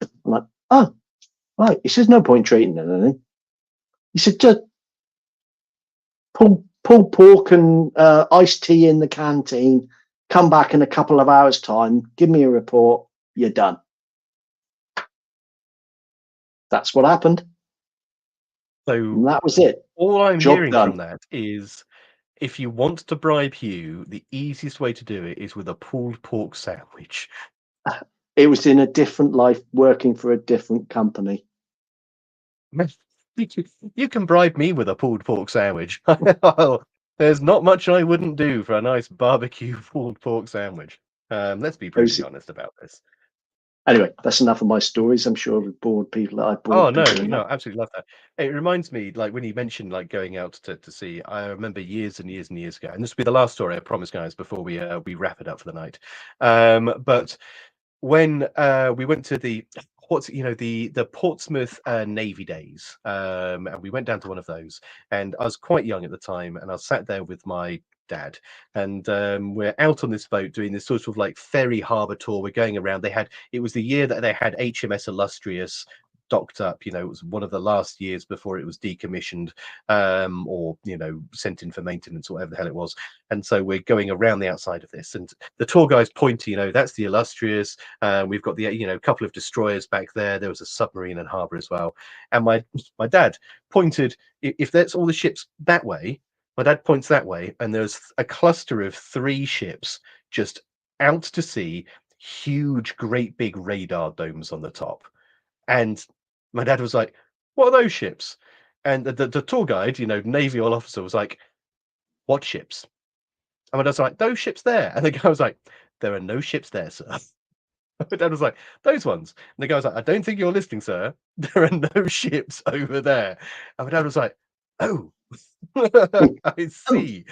I'm like, oh, right. He says, no point treating anything. He said, just pull pork and iced tea in the canteen, come back in a couple of hours' time, give me a report, you're done. That's what happened. So And that was it. all I'm Job hearing done. from that is, if you want to bribe Hugh, the easiest way to do it is with a pulled pork sandwich. It was in a different life, working for a different company. You can bribe me with a pulled pork sandwich. There's not much I wouldn't do for a nice barbecue pulled pork sandwich. Let's be brutally honest about this. Anyway, that's enough of my stories. I'm sure we've bored people. Oh no, absolutely love that. It reminds me, like when you mentioned like going out to sea. I remember years and years and years ago, and this will be the last story, I promise, guys, before we wrap it up for the night. But when we went to the Portsmouth Navy Days, and we went down to one of those, and I was quite young at the time, and I was sat there with my dad, and we're out on this boat doing this sort of like ferry harbor tour. We're going around. It was the year that they had HMS Illustrious docked up. It was one of the last years before it was decommissioned, or sent in for maintenance or whatever the hell it was. And so we're going around the outside of this, and the tour guide's pointing, that's the Illustrious. We've got the couple of destroyers back there. There was a submarine and harbor as well. And my dad pointed, if that's all the ships that way, my dad points that way, and there's a cluster of 3 ships just out to sea, huge, great big radar domes on the top. And my dad was like, what are those ships? And the tour guide, Navy officer, was like, what ships? And my dad's like, those ships there. And the guy was like, there are no ships there, sir. My dad was like, those ones. And the guy was like, I don't think you're listening, sir. There are no ships over there. And my dad was like, oh, I see.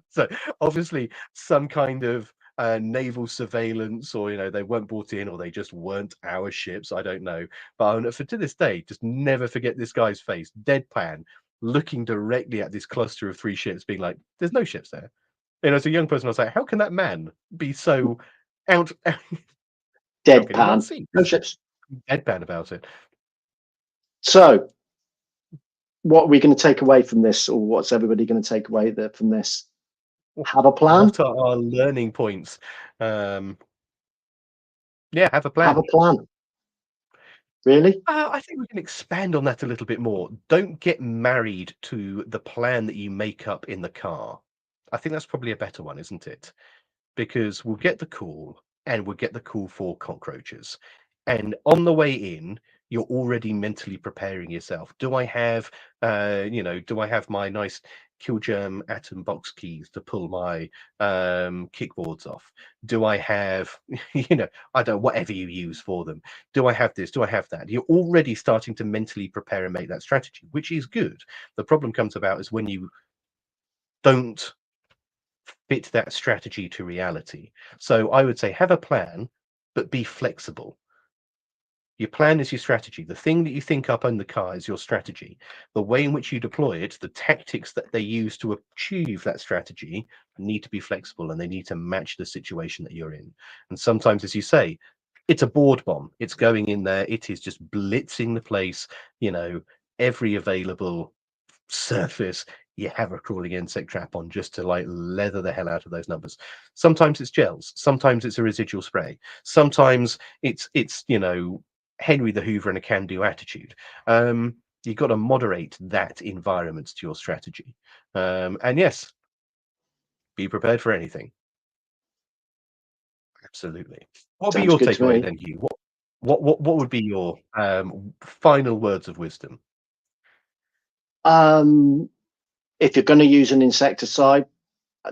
So obviously some kind of naval surveillance, or they weren't brought in, or they just weren't our ships. I don't know, but to this day, just never forget this guy's face, deadpan, looking directly at this cluster of 3 ships, being like, "There's no ships there." As a young person, I was like, "How can that man be so out?" How can he not Deadpan. see? No ships. Deadpan about it. So, what are we going to take away from this, or what's everybody going to take away from this? Have a plan. What are our learning points? Yeah, have a plan. Have a plan. Really? I think we can expand on that a little bit more. Don't get married to the plan that you make up in the car. I think that's probably a better one, isn't it? Because we'll get the call, and we'll get the call for cockroaches. And on the way in, you're already mentally preparing yourself. Do I have, do I have my nice kill germ atom box keys to pull my kickboards off? Do I have, I don't, whatever you use for them? Do I have this? Do I have that? You're already starting to mentally prepare and make that strategy, which is good. The problem comes about is when you don't fit that strategy to reality. So I would say have a plan, but be flexible. Your plan is your strategy. The thing that you think up in the car is your strategy. The way in which you deploy it, the tactics that they use to achieve that strategy need to be flexible, and they need to match the situation that you're in. And sometimes, as you say, it's a board bomb. It's going in there. It is just blitzing the place, every available surface you have a crawling insect trap on, just to like leather the hell out of those numbers. Sometimes it's gels, sometimes it's a residual spray, sometimes it's Henry the Hoover and a can-do attitude. You've got to moderate that environment to your strategy. And yes, be prepared for anything. Absolutely. What would be Sounds your good to takeaway me. then, Hugh? What would be your final words of wisdom? If you're going to use an insecticide,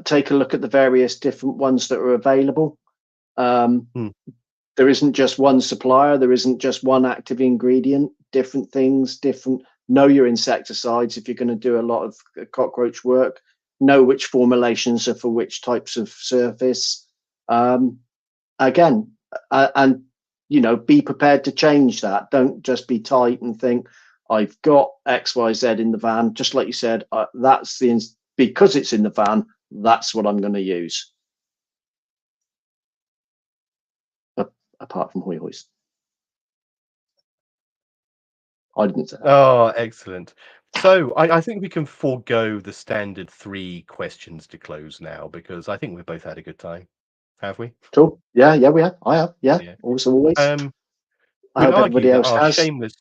take a look at the various different ones that are available. There isn't just one supplier. There isn't just one active ingredient. Different things, know your insecticides. If you're going to do a lot of cockroach work, know which formulations are for which types of surface. Again, and be prepared to change that. Don't just be tight and think, I've got X, Y, Z in the van. Just like you said, because it's in the van, that's what I'm going to use. Apart from hoist. I didn't say that. Oh, excellent. So I think we can forego the standard 3 questions to close now, because I think we've both had a good time. Have we? Cool. Yeah, we have. I have. Yeah. Yeah. Also, always. I Would hope argue everybody that else our has. shameless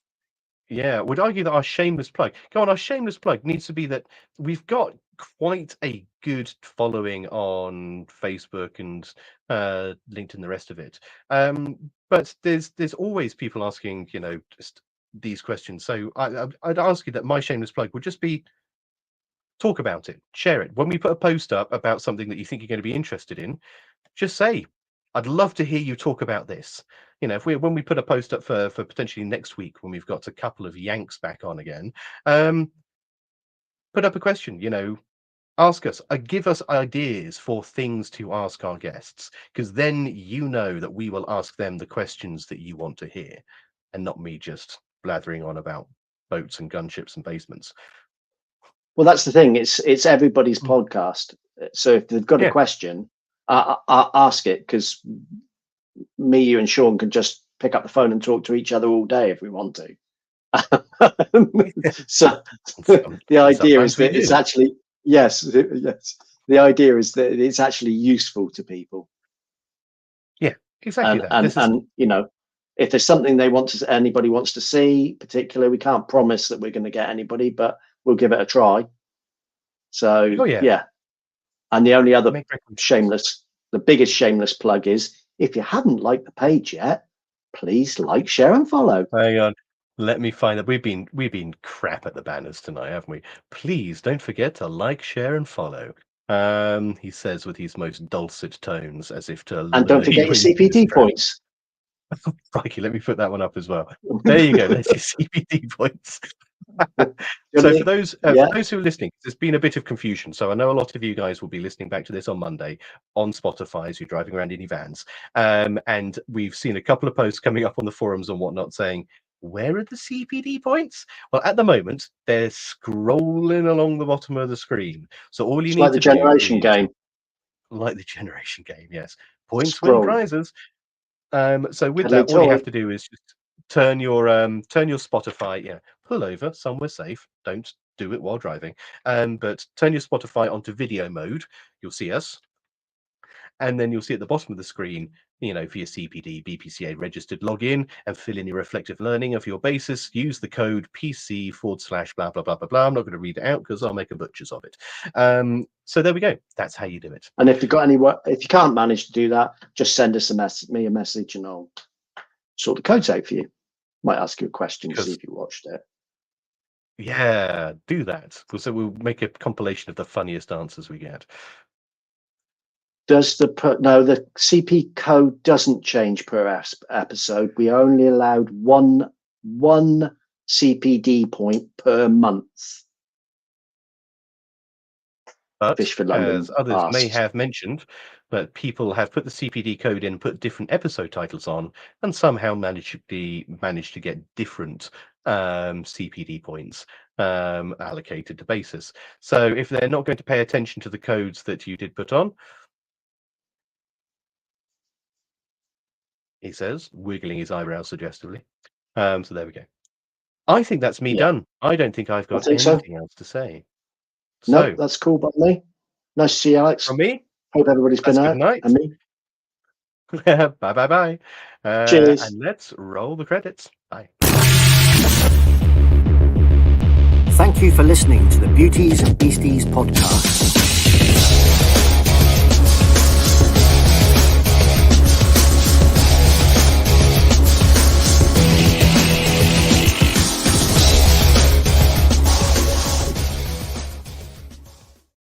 would argue that our shameless plug. Go on, our shameless plug needs to be that we've got quite a good following on Facebook and LinkedIn and the rest of it. But there's always people asking, just these questions. So I'd ask you that my shameless plug would just be talk about it, share it. When we put a post up about something that you think you're going to be interested in, just say, I'd love to hear you talk about this. When we put a post up for potentially next week, when we've got a couple of Yanks back on again, put up a question, ask us, give us ideas for things to ask our guests, because then that we will ask them the questions that you want to hear, and not me just blathering on about boats and gunships and basements. Well, that's the thing. It's everybody's podcast. So if they've got a question, ask it, because me, you, and Sean can just pick up the phone and talk to each other all day if we want to. So the idea is that it's actually yes. The idea is that it's actually useful to people. Yeah, exactly. And if there's something anybody wants to see, particularly, we can't promise that we're going to get anybody, but we'll give it a try. So yeah. And the only other the biggest shameless plug is, if you haven't liked the page yet, please like, share, and follow. Hang on. Let me find that. We've been crap at the banners tonight, haven't we? Please don't forget to like, share, and follow. He says with his most dulcet tones, as if to and don't forget your CPD points. Crikey, let me put that one up as well. There you go. There's your CPD points. So for those who are listening, there's been a bit of confusion. So I know a lot of you guys will be listening back to this on Monday on Spotify as you're driving around in your vans. And we've seen a couple of posts coming up on the forums and whatnot saying, where are the CPD points? Well, at the moment, they're scrolling along the bottom of the screen. So all you need to do is like the generation game, yes. Points win prizes. So with that, all you have to do is just turn your Spotify, pull over somewhere safe. Don't do it while driving. But turn your Spotify onto video mode. You'll see us. And then you'll see at the bottom of the screen, for your CPD, BPCA registered, log in and fill in your reflective learning of your basis. Use the code PC / blah, blah, blah, blah, blah. I'm not going to read it out because I'll make a butchers of it. So there we go. That's how you do it. And if you can't manage to do that, just send us a message and I'll sort the codes out for you. Might ask you a question to see Because if you watched it. yeah, do that. So we'll make a compilation of the funniest answers we get. Does the CP code doesn't change per episode. We are only allowed one CPD point per month. But Fish for London as others may asks. have mentioned, that people have put the CPD code in, put different episode titles on, and somehow managed to get different CPD points allocated to basis. So if they're not going to pay attention to the codes that you did put on, he says, wiggling his eyebrows suggestively. So there we go. I think that's me Yeah. done. I don't think I've got think so. anything else to say. No, So that's cool by me. Nice to see you, Alex. from me, Hope everybody's been that's out. good night. And me. Bye bye bye. Cheers. And let's roll the credits. Bye. Thank you for listening to the Beauties and Beasties podcast.